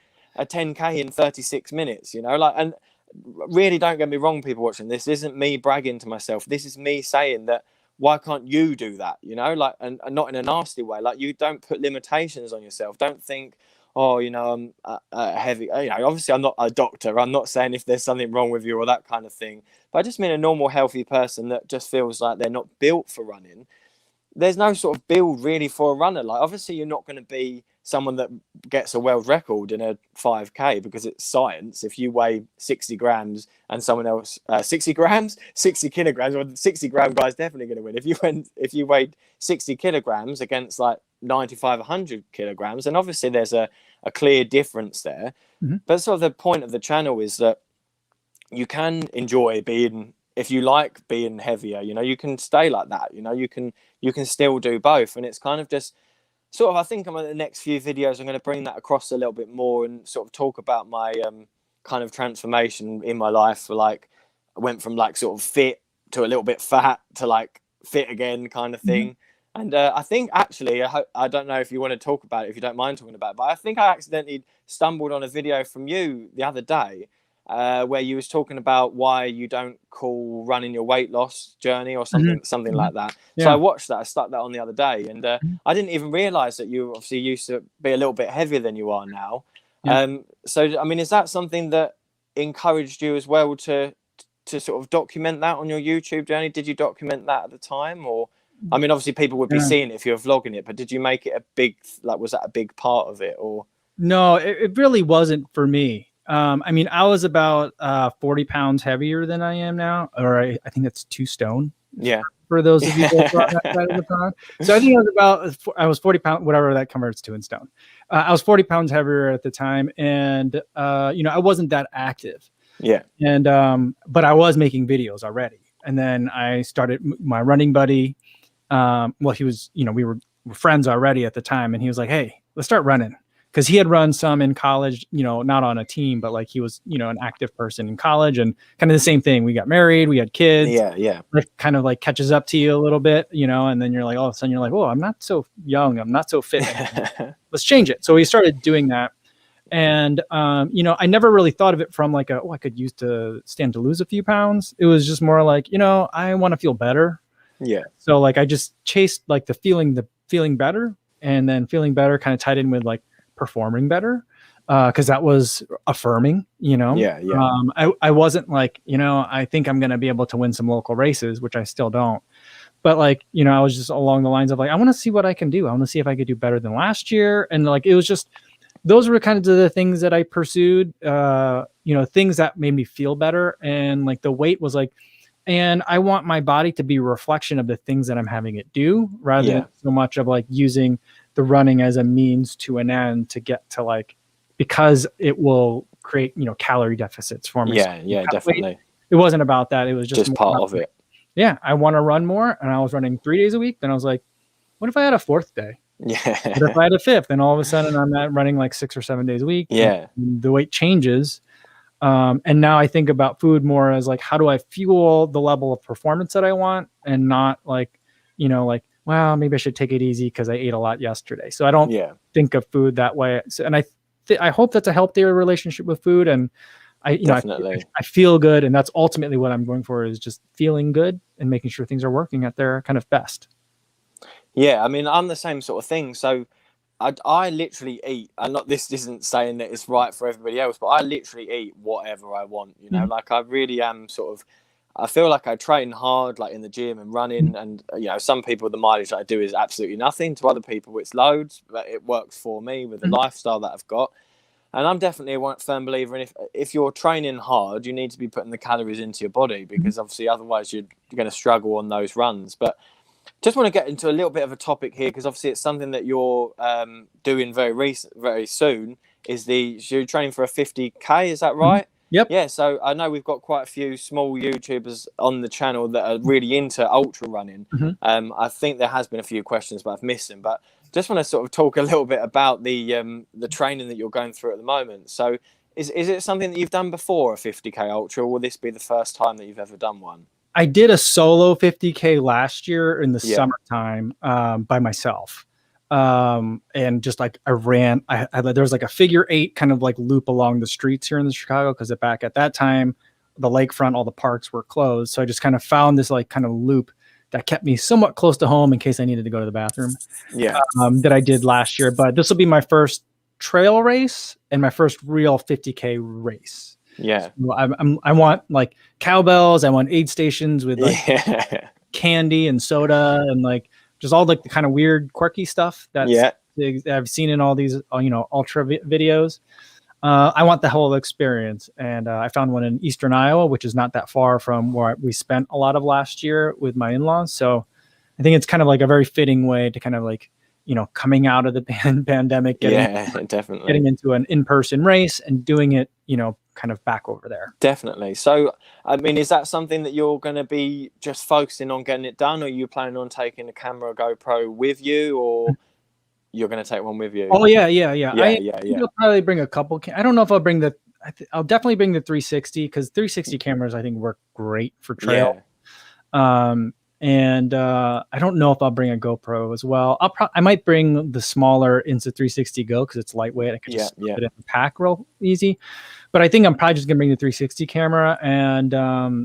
10K in 36 minutes, you know, like, and really don't get me wrong, people watching this isn't me bragging to myself. This is me saying that, why can't you do that? You know, like, and not in a nasty way. Like, you don't put limitations on yourself. Don't think, oh, you know, I'm heavy. You know, obviously I'm not a doctor. I'm not saying if there's something wrong with you or that kind of thing. But I just mean a normal, healthy person that just feels like they're not built for running. There's no sort of build really for a runner. Like, obviously you're not going to be someone that gets a world record in a 5K because it's science. If you weigh 60 grams and someone else 60 kilograms, well, the 60-gram guy's definitely going to win. If you weighed 60 kilograms against like 95, 100 kilograms, then obviously there's a clear difference there. Mm-hmm. But sort of the point of the channel is that you can enjoy being, if you like being heavier, you know, you can stay like that, you know, you can still do both. And it's kind of just sort of, I think I'm in the next few videos, I'm going to bring that across a little bit more and sort of talk about my kind of transformation in my life. Like, I went from like sort of fit to a little bit fat to like fit again kind of thing. Mm-hmm. And I think actually, I don't know if you want to talk about it, if you don't mind talking about it, but I think I accidentally stumbled on a video from you the other day where you was talking about why you don't call running your weight loss journey or something, something like that. Yeah. So I watched that. I stuck that on the other day, and I didn't even realize that you obviously used to be a little bit heavier than you are now. Yeah. So I mean, is that something that encouraged you as well to sort of document that on your YouTube journey? Did you document that at the time, or I mean, obviously people would be seeing it if you're vlogging it, but did you make it a big, like, was that a big part of it, or? No, it really wasn't for me. I mean, I was about 40 pounds heavier than I am now, or I think that's 2 stone. Yeah. For those of you that are on that side of the pond. So I think I was 40 pounds, whatever that converts to in stone. I was 40 pounds heavier at the time, and you know, I wasn't that active. Yeah. And but I was making videos already, and then I started my running buddy. Well, he was, you know, we were friends already at the time, and he was like, "Hey, let's start running." because he had run some in college, you know, not on a team, but like he was, you know, an active person in college, and kind of the same thing. We got married, we had kids. Yeah. Life kind of like catches up to you a little bit, you know, and then you're like, all of a sudden you're like, oh, I'm not so young, I'm not so fit. Let's change it. So we started doing that. And, you know, I never really thought of it from like I could use to stand to lose a few pounds. It was just more like, you know, I want to feel better. Yeah. So like I just chased like the feeling better, and then feeling better kind of tied in with like performing better, because that was affirming, you know. Yeah. I wasn't like, you know, I think I'm gonna be able to win some local races, which I still don't. But like, you know, I was just along the lines of like, I want to see what I can do. I want to see if I could do better than last year. And like, it was just, those were kind of the things that I pursued, you know, things that made me feel better. And like the weight was like, and I want my body to be a reflection of the things that I'm having it do, rather than so much of like using the running as a means to an end to get to like, because it will create, you know, calorie deficits for me. Yeah, definitely. It wasn't about that. It was just part of it. Yeah, I want to run more, and I was running 3 days a week. Then I was like, what if I had a fourth day? Yeah. What if I had a fifth? And all of a sudden I'm not running like 6 or 7 days a week. Yeah. The weight changes. And now I think about food more as like, how do I fuel the level of performance that I want, and not like, you know, like, well, maybe I should take it easy because I ate a lot yesterday. So I don't think of food that way. So, and I hope that's a healthier relationship with food. And I feel good. And that's ultimately what I'm going for, is just feeling good and making sure things are working at their kind of best. Yeah. I mean, I'm the same sort of thing. So I literally eat, and not, this isn't saying that it's right for everybody else, but I literally eat whatever I want, you know, like I really am sort of, I feel like I train hard, like in the gym and running, and, you know, some people, the mileage that I do is absolutely nothing. To other people, it's loads, but it works for me with the lifestyle that I've got. And I'm definitely a firm believer in, if you're training hard, you need to be putting the calories into your body, because obviously otherwise you're going to struggle on those runs. But just want to get into a little bit of a topic here, because obviously it's something that you're doing very soon. You're training for a 50K, is that right? Yep. Yeah. So I know we've got quite a few small YouTubers on the channel that are really into ultra running. I think there has been a few questions, but I've missed them. But just want to sort of talk a little bit about the training that you're going through at the moment. So is it something that you've done before, a 50K ultra, or will this be the first time that you've ever done one? I did a solo 50K last year in the summertime by myself. And just like I ran, there was like a figure 8 kind of like loop along the streets here in Chicago, because back at that time, the lakefront, all the parks were closed. So I just kind of found this like kind of loop that kept me somewhat close to home in case I needed to go to the bathroom. That I did last year. But this will be my first trail race and my first real 50K race. Yeah. So I want like cowbells. I want aid stations with like candy and soda, and like just all like the kind of weird, quirky stuff that I've seen in all these, you know, ultra videos. I want the whole experience. And I found one in Eastern Iowa, which is not that far from where we spent a lot of last year with my in-laws. So I think it's kind of like a very fitting way to kind of like, you know, coming out of the pandemic, getting into an in-person race and doing it, you know, kind of back over there. Definitely. So, I mean, is that something that you're going to be just focusing on getting it done, or are you planning on taking a camera, GoPro with you, or you're going to take one with you? Oh yeah. I'll probably bring a couple. I don't know if I'll bring I'll definitely bring the 360, because 360 cameras I think work great for trail. And I don't know if I'll bring a GoPro as well. I might bring the smaller Insta360 Go, because it's lightweight. I can just put it in the pack real easy. But I think I'm probably just gonna bring the 360 camera. And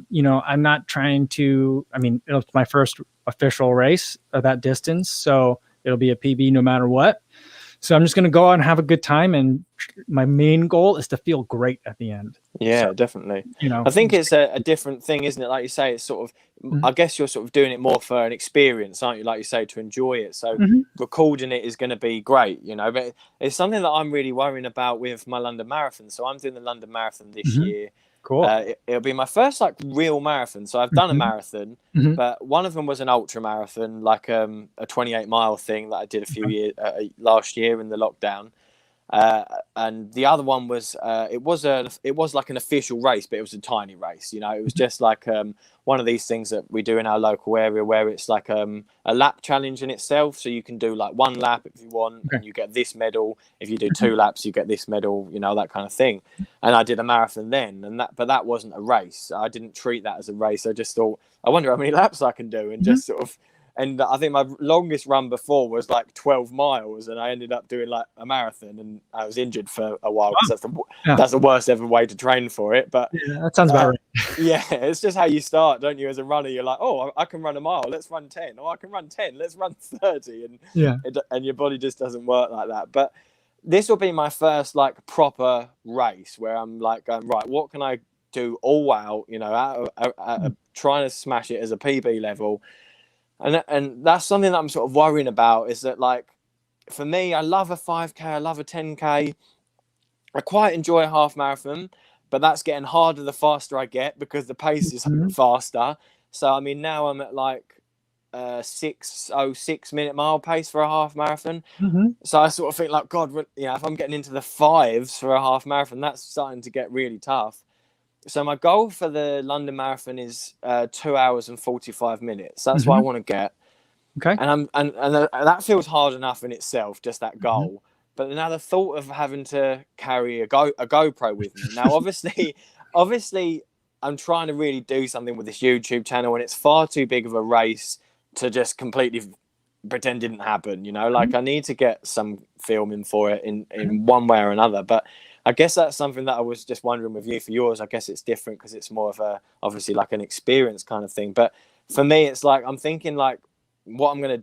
you know, I'm not trying to. I mean, it's my first official race of that distance, so it'll be a PB no matter what. So I'm just going to go out and have a good time. And my main goal is to feel great at the end. Yeah, so, definitely. You know, I think it's a different thing, isn't it? Like you say, it's sort of, I guess you're sort of doing it more for an experience, aren't you? Like you say, to enjoy it. So recording it is going to be great, you know, but it's something that I'm really worrying about with my London Marathon. So I'm doing the London Marathon this year. Cool. It'll be my first like real marathon. So I've done a marathon, but one of them was an ultra marathon, like a 28-mile thing that I did a few years last year in the lockdown. And the other one was it was like an official race, but it was a tiny race. You know, it was just like one of these things that we do in our local area, where it's like a lap challenge in itself. So you can do like 1 lap if you want, and you get this medal. If you do 2 laps, you get this medal. You know, that kind of thing. And I did a marathon then, but that wasn't a race. I didn't treat that as a race. I just thought, I wonder how many laps I can do, and just sort of. And I think my longest run before was like 12 miles, and I ended up doing like a marathon, and I was injured for a while because that's the worst ever way to train for it. But yeah, that sounds about right. Yeah, it's just how you start, don't you? As a runner, you're like, oh, I can run a mile, let's run 10. Oh, I can run 10, let's run 30. And your body just doesn't work like that. But this will be my first like proper race where I'm like going, right, what can I do all out, you know, out of trying to smash it as a PB level. And that's something that I'm sort of worrying about, is that, like, for me, I love a 5K, I love a 10K. I quite enjoy a half marathon, but that's getting harder the faster I get because the pace is faster. So, I mean, now I'm at like 6:06 mile pace for a half marathon. So I sort of think like, God, you know, if I'm getting into the 5s for a half marathon, that's starting to get really tough. So my goal for the London Marathon is 2 hours and 45 minutes. That's what I want to get. Okay. And that feels hard enough in itself, just that goal. But now the thought of having to carry a GoPro with me. Now, obviously, I'm trying to really do something with this YouTube channel, and it's far too big of a race to just completely pretend didn't happen. You know, like I need to get some filming for it in one way or another. But I guess that's something that I was just wondering with you for yours. I guess it's different because it's more of a, obviously, like an experience kind of thing. But for me, it's like, I'm thinking like, what am I going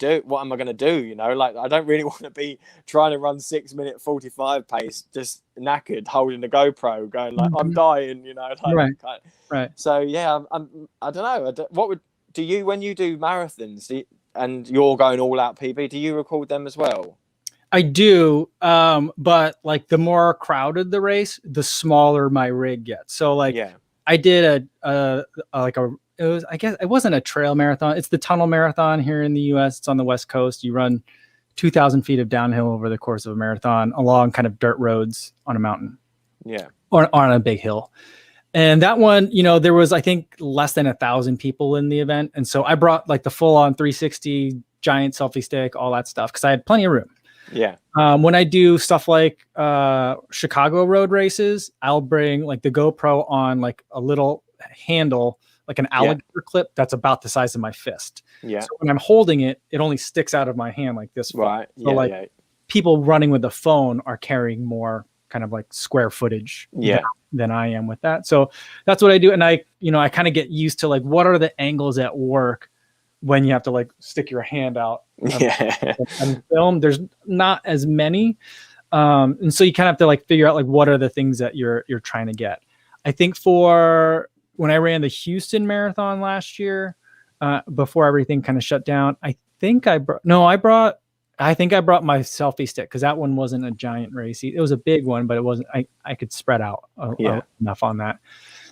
to do? You know, like, I don't really want to be trying to run 6:45 pace, just knackered, holding the GoPro going like, I'm dying, you know, like, right. So yeah, I don't know. What would do you, when you do marathons and you're going all out PB, do you record them as well? I do, but like the more crowded the race, the smaller my rig gets. So like, I did I guess it wasn't a trail marathon. It's the tunnel marathon here in the US. It's on the West Coast. You run 2,000 feet of downhill over the course of a marathon along kind of dirt roads on a mountain. Yeah. Or on a big hill. And that one, you know, there was, I think, less than 1,000 people in the event. And so I brought like the full on 360 giant selfie stick, all that stuff, because I had plenty of room. Yeah. When I do stuff like Chicago road races, I'll bring like the GoPro on like a little handle, like an alligator clip that's about the size of my fist. Yeah. So when I'm holding it, it only sticks out of my hand like this. Right. So people running with a phone are carrying more kind of like square footage than I am with that. So that's what I do. And I kind of get used to like, what are the angles at work when you have to like stick your hand out and film. There's not as many. And so you kind of have to like figure out like, what are the things that you're trying to get. I think for when I ran the Houston Marathon last year, before everything kind of shut down, I think I brought my selfie stick, because that one wasn't a giant race. It was a big one, but it wasn't. I could spread out enough on that.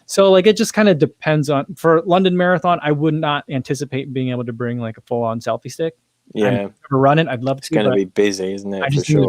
So like, it just kind of depends on. For London Marathon, I would not anticipate being able to bring like a full on selfie stick. Yeah, I've never run it. I'd love to. It's going to be busy, isn't it? I just think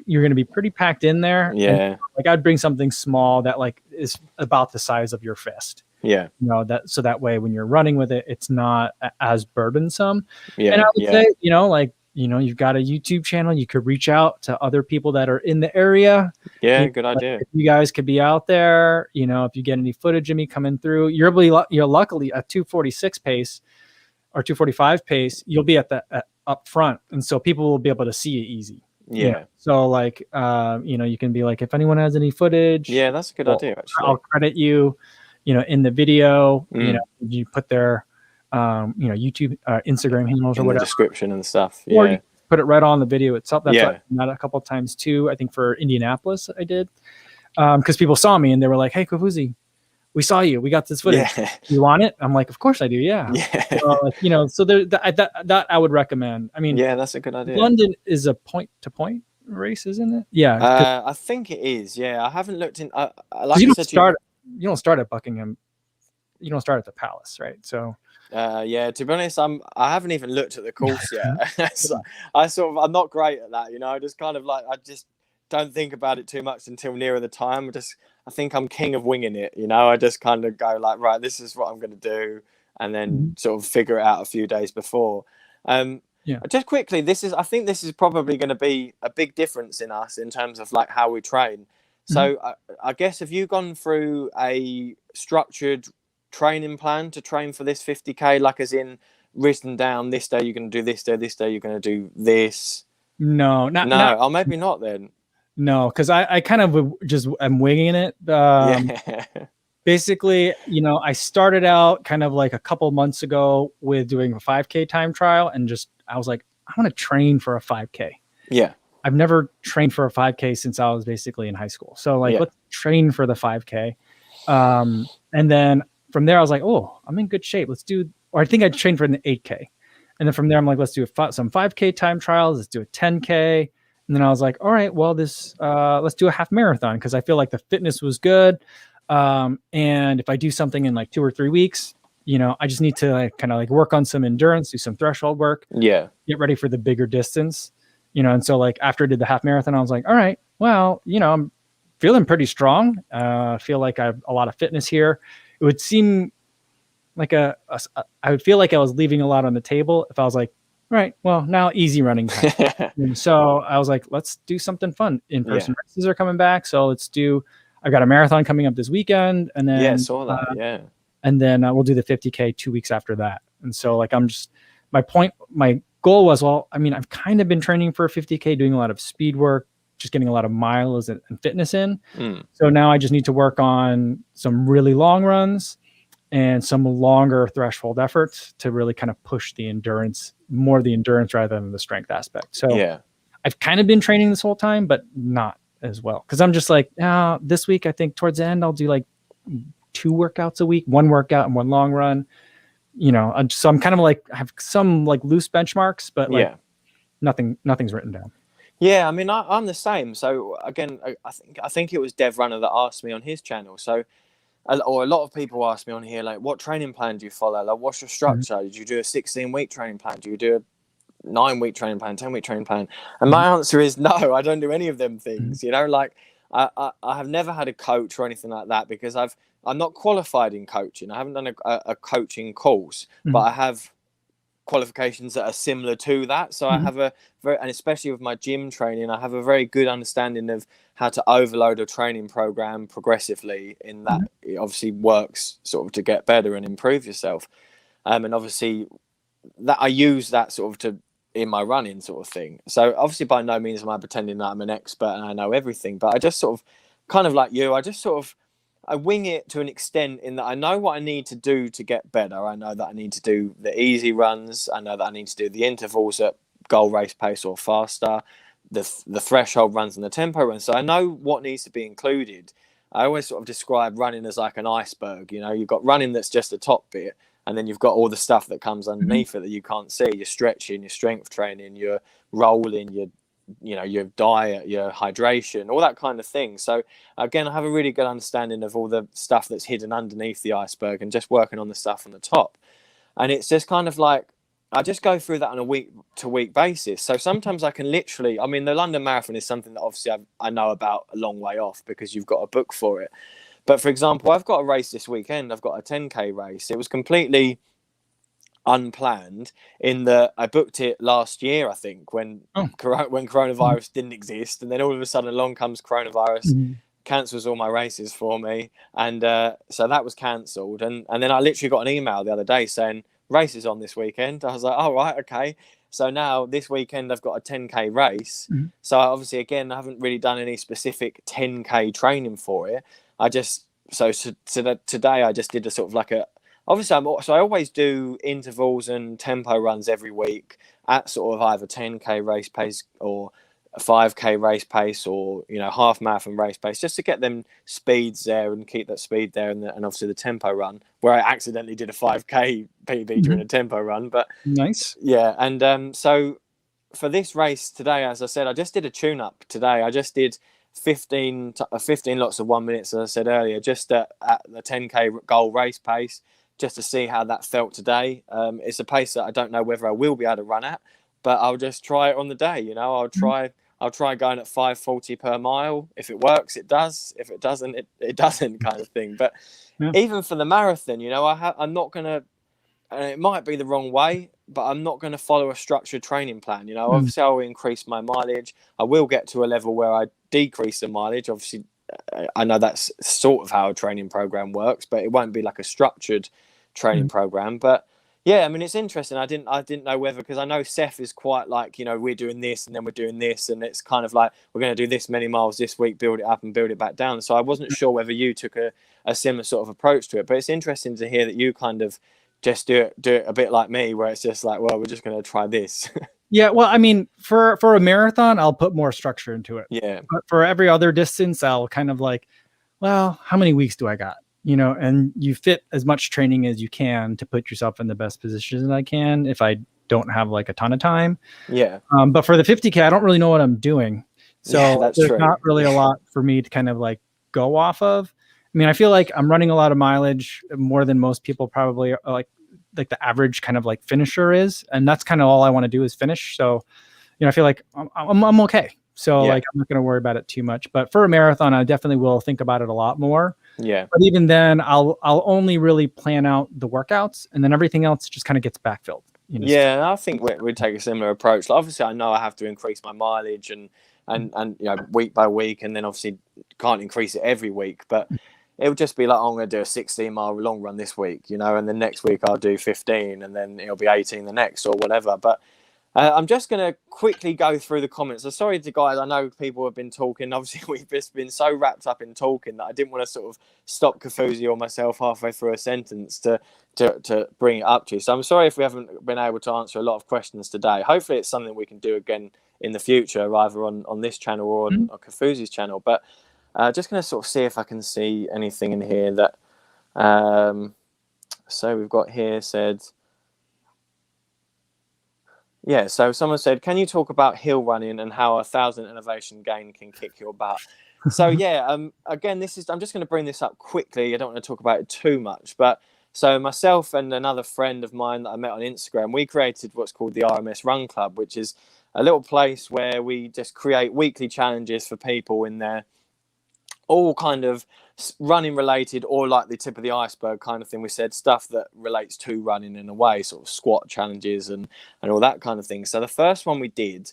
you're going to be pretty packed in there. Yeah. And, like, I'd bring something small that like is about the size of your fist. Yeah. You know, so that way when you're running with it, it's not as burdensome. Yeah. And I would say, you've got a YouTube channel. You could reach out to other people that are in the area. Yeah, good idea. You guys could be out there. You know, if you get any footage of me coming through, you're luckily a 2:46 pace or 2:45 pace. You'll be at up front, and so people will be able to see you easy. Yeah. You know? So like, you can be like, if anyone has any footage, yeah, that's a good idea. Actually, I'll credit you. In the video, you put their, YouTube, Instagram handles or whatever, the description and stuff. Or Yeah. you put it right on the video itself. That's what I've done that a couple of times too. I think for Indianapolis I did, because people saw me and they were like, "Hey, Kofuzi, we saw you. We got this footage. Yeah. You want it?" I'm like, "Of course I do. Yeah." So there, that I would recommend. I mean, yeah, that's a good idea. London is a point-to-point race, isn't it? Yeah. I think it is. Yeah, I haven't looked in. You don't start at Buckingham. You don't start at the Palace, right? So. Yeah, to be honest, I haven't even looked at the course yet. So I'm not great at that, I just kind of like, I just don't think about it too much until nearer the time. I think I'm king of winging it. You know, I just kind of go like, right, this is what I'm going to do, and then sort of figure it out a few days before. Yeah. Just quickly, I think this is probably going to be a big difference in us in terms of like how we train. So I guess, have you gone through a structured training plan to train for this 50K, like as in written down, this day you're going to do this day you're going to do this? No, No. Oh, maybe not then. No, because I kind of just I'm winging it. Yeah. Basically, you know, I started out kind of like a couple months ago with doing a 5K time trial, and just I was like, I want to train for a 5K. Yeah. I've never trained for a 5K since I was basically in high school. So like, let's train for the 5K. And then from there, I was like, oh, I'm in good shape. Let's do, or I think I trained for an 8K. And then from there, I'm like, let's do some 5K time trials. Let's do a 10K. And then I was like, all right, well, let's do a half marathon, because I feel like the fitness was good. And if I do something in like 2 or 3 weeks, you know, I just need to like kind of like work on some endurance, do some threshold work, get ready for the bigger distance, you know. And so like after I did the half marathon, I was like, all right, well, you know, I'm feeling pretty strong. I feel like I have a lot of fitness here. It would seem like I would feel like I was leaving a lot on the table if I was like, all right, well, now easy running time. And so I was like, let's do something fun. In-person races are coming back, so I've got a marathon coming up this weekend, and then saw that. And then we'll do the 50K 2 weeks after that. And so like my goal was, well, I mean, I've kind of been training for a 50K, doing a lot of speed work, just getting a lot of miles and fitness in. So now I just need to work on some really long runs and some longer threshold efforts to really kind of push the endurance rather than the strength aspect. So I've kind of been training this whole time, but not as well, because I'm just like, this week I think towards the end I'll do like 2 workouts a week, 1 workout and 1 long run, you know. So I'm kind of like, I have some like loose benchmarks, but like nothing's written down. I mean, I'm the same. So again, I think it was Dev Runner that asked me on his channel. So, or a lot of people ask me on here, like, what training plan do you follow? Like, what's your structure? Did you do a 16-week training plan? Do you do a 9-week training plan, 10-week training plan? And my answer is no, I don't do any of them things. You know, like I have never had a coach or anything like that, because I'm not qualified in coaching. I haven't done a coaching course, but I have qualifications that are similar to that. So I have and especially with my gym training, I have a very good understanding of how to overload a training program progressively, in that it obviously works sort of to get better and improve yourself. And obviously that I use that sort of in my running sort of thing. So obviously by no means am I pretending that I'm an expert and I know everything, but I just sort of kind of like you, I wing it to an extent, in that I know what I need to do to get better. I know that I need to do the easy runs. I know that I need to do the intervals at goal race pace or faster, the threshold runs and the tempo runs. So I know what needs to be included. I always sort of describe running as like an iceberg. You know, you've got running that's just the top bit, and then you've got all the stuff that comes underneath it that you can't see. Your stretching, your strength training, your rolling, your diet, your hydration, all that kind of thing. So again, I have a really good understanding of all the stuff that's hidden underneath the iceberg, and just working on the stuff on the top. And it's just kind of like, I just go through that on a week to week basis. So sometimes I can literally, I mean, the London Marathon is something that obviously I know about a long way off, because you've got a book for it. But for example, I've got a race this weekend. I've got a 10K race. It was completely unplanned, in that I booked it last year, I think, when coronavirus didn't exist, and then all of a sudden along comes coronavirus, cancels all my races for me, and so that was cancelled, and then I literally got an email the other day saying races on this weekend. I was like, oh right, okay. So now this weekend I've got a 10K race. So obviously again, I haven't really done any specific 10K training for it. Today I just did a sort of like obviously I always do intervals and tempo runs every week at sort of either 10K race pace or a 5K race pace, or, you know, half marathon race pace, just to get them speeds there and keep that speed there, and obviously the tempo run, where I accidentally did a 5K PB during a tempo run. But nice. Yeah. And so for this race today, as I said, I just did a tune-up today. I just did 15 lots of 1 minute, as I said earlier, just at the 10K goal race pace, just to see how that felt today. It's a pace that I don't know whether I will be able to run at, but I'll just try it on the day. You know, I'll try going at 5:40 per mile. If it works, it does. If it doesn't, it doesn't, kind of thing. But Yeah. even for the marathon, you know, I'm not gonna, and it might be the wrong way, but I'm not going to follow a structured training plan. You know, obviously I'll increase my mileage. I will get to a level where I decrease the mileage. Obviously, I know that's sort of how a training program works, but it won't be like a structured training program. But yeah, I mean, it's interesting. I didn't know whether, because I know Seth is quite like, you know, we're doing this and then we're doing this, and it's kind of like we're going to do this many miles this week, build it up and build it back down. So I wasn't sure whether you took a similar sort of approach to it, but it's interesting to hear that you kind of just do it a bit like me, where it's just like, well, we're just going to try this. Yeah, well, I mean, for a marathon, I'll put more structure into it. Yeah. But for every other distance, I'll kind of like, well, how many weeks do I got? You know, and you fit as much training as you can to put yourself in the best position that I can if I don't have like a ton of time. Yeah. But for the 50K, I don't really know what I'm doing. So yeah, that's there's true. not really a lot for me to kind of like go off of. I mean, I feel like I'm running a lot of mileage, more than most people probably are, like the average kind of like finisher is. And that's kind of all I want to do is finish. So, you know, I feel like I'm okay. So like, I'm not going to worry about it too much, but for a marathon, I definitely will think about it a lot more. Yeah. But even then I'll only really plan out the workouts, and then everything else just kind of gets backfilled. You know? Yeah. I think we'd take a similar approach. Like, obviously I know I have to increase my mileage and, you know, week by week, and then obviously can't increase it every week, but it would just be like, oh, I'm going to do a 16-mile long run this week, you know, and the next week I'll do 15, and then it'll be 18 the next, or whatever. But I'm just going to quickly go through the comments. So sorry to guys, I know people have been talking. Obviously, we've just been so wrapped up in talking that I didn't want to sort of stop Kofuzi or myself halfway through a sentence to bring it up to you. So I'm sorry if we haven't been able to answer a lot of questions today. Hopefully it's something we can do again in the future, either on this channel or on Kofuzi's channel. But just going to sort of see if I can see anything in here that... so we've got here said... Yeah, so someone said, can you talk about hill running and how 1,000 elevation gain can kick your butt? So yeah, again, I'm just going to bring this up quickly. I don't want to talk about it too much, but so myself and another friend of mine that I met on Instagram, we created what's called the RMS Run Club, which is a little place where we just create weekly challenges for people in there, all kind of running related, or like the tip of the iceberg kind of thing. We said stuff that relates to running in a way, sort of squat challenges and all that kind of thing. So the first one we did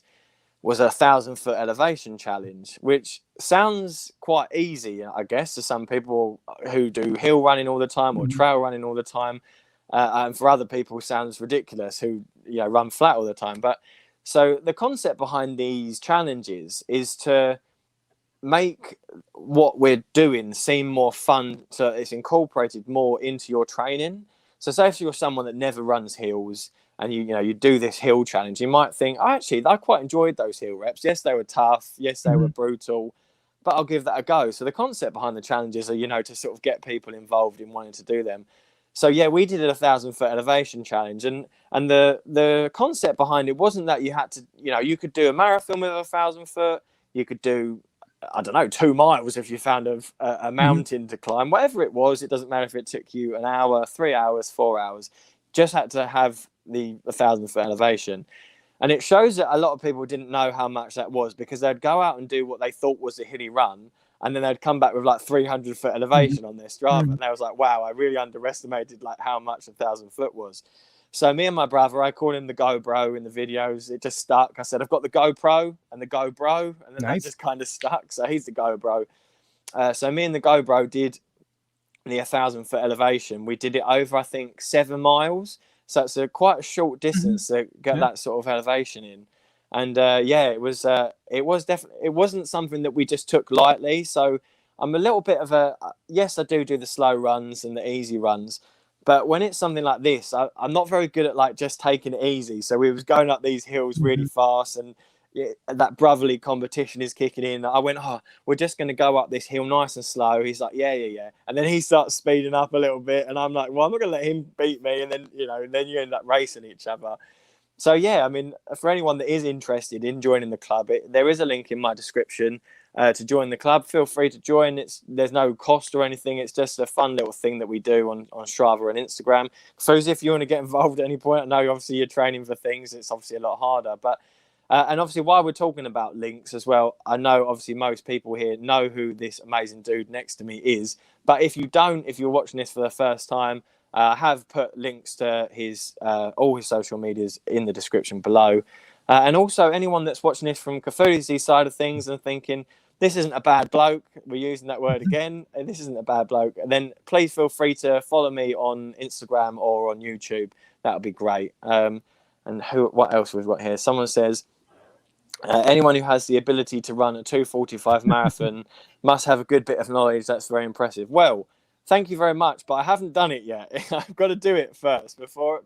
was a 1,000-foot elevation challenge, which sounds quite easy, I guess, to some people who do hill running all the time or trail running all the time. And for other people, sounds ridiculous, who, you know, run flat all the time. But so the concept behind these challenges is to make what we're doing seem more fun, so it's incorporated more into your training. So say if you're someone that never runs hills and you do this hill challenge, you might think, oh, actually I quite enjoyed those hill reps. Yes, they were tough, yes, they were brutal, but I'll give that a go. So the concept behind the challenges are, you know, to sort of get people involved in wanting to do them. So yeah, we did a 1,000-foot elevation challenge, and the concept behind it wasn't that you had to, you know, you could do a marathon with 1,000 foot, you could do, I don't know, 2 miles if you found a mountain to climb, whatever it was. It doesn't matter if it took you an hour, 3 hours, 4 hours, just had to have the 1,000-foot elevation. And it shows that a lot of people didn't know how much that was, because they'd go out and do what they thought was a hilly run, and then they'd come back with like 300-foot elevation on their Strava. And they was like, wow, I really underestimated like how much 1,000 foot was. So me and my brother, I call him the GoBro in the videos. It just stuck. I said, I've got the GoPro and the GoBro, and then that just kind of stuck. So he's the GoBro. So me and the GoBro did the 1,000-foot elevation. We did it over, I think, 7 miles. So it's quite a short distance to get that sort of elevation in. And yeah, it definitely, it wasn't something that we just took lightly. So I'm a little bit of yes, I do the slow runs and the easy runs. But when it's something like this, I'm not very good at like just taking it easy. So we was going up these hills really fast, and that brotherly competition is kicking in. I went, oh, we're just going to go up this hill nice and slow. He's like, yeah. And then he starts speeding up a little bit, and I'm like, well, I'm not going to let him beat me. And then, then you end up racing each other. So yeah, I mean, for anyone that is interested in joining the club, there is a link in my description to join the club. Feel free to join. There's no cost or anything. It's just a fun little thing that we do on Strava and Instagram. So if you want to get involved at any point, I know obviously you're training for things, it's obviously a lot harder, but And obviously, while we're talking about links as well, I know obviously most people here know who this amazing dude next to me is. But if you don't, if you're watching this for the first time, I have put links to his all his social medias in the description below. And also, anyone that's watching this from Kofuzi's side of things and thinking, this isn't a bad bloke, we're using that word again, and this isn't a bad bloke, then please feel free to follow me on Instagram or on YouTube. That would be great. And what else we've got here? Someone says, anyone who has the ability to run a 2:45 marathon must have a good bit of knowledge. That's very impressive. Well, thank you very much, but I haven't done it yet. I've got to do it first before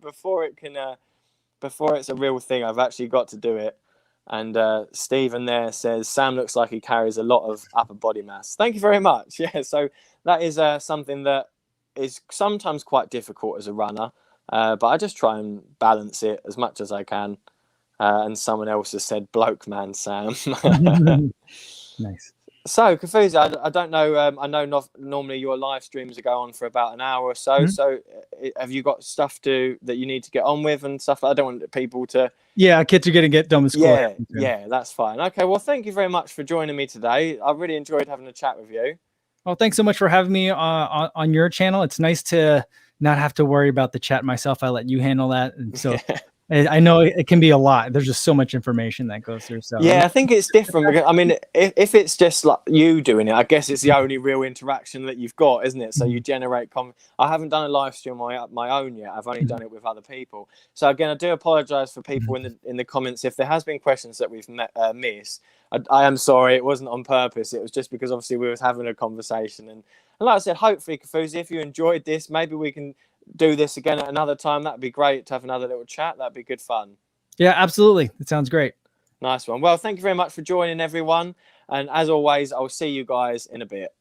it can before it's a real thing. I've actually got to do it. And Stephen there says, Sam looks like he carries a lot of upper body mass. Thank you very much. Yeah, so that is something that is sometimes quite difficult as a runner, but I just try and balance it as much as I can. And someone else has said, bloke man, Sam. Nice. So, Kofuzi, I don't know. I know normally your live streams go on for about an hour or so. Mm-hmm. So, have you got stuff that you need to get on with and stuff? I don't want people to. Yeah, kids are going to get done with school. Yeah, that's fine. Okay, well, thank you very much for joining me today. I really enjoyed having a chat with you. Well, thanks so much for having me on your channel. It's nice to not have to worry about the chat myself. I let you handle that, and so. I know it can be a lot. There's just so much information that goes through. So yeah, I think it's different. Because, I mean, if it's just like you doing it, I guess it's the only real interaction that you've got, isn't it? So you generate. I haven't done a live stream on my own yet. I've only done it with other people. So again, I do apologise for people in the comments if there has been questions that we've missed. I am sorry. It wasn't on purpose. It was just because obviously we was having a conversation, and like I said, hopefully, Kofuzi, if you enjoyed this, maybe we can do this again at another time. That'd be great to have another little chat. That'd be good fun. Yeah, absolutely. It sounds great. Nice one. Well, thank you very much for joining, everyone. And as always, I'll see you guys in a bit.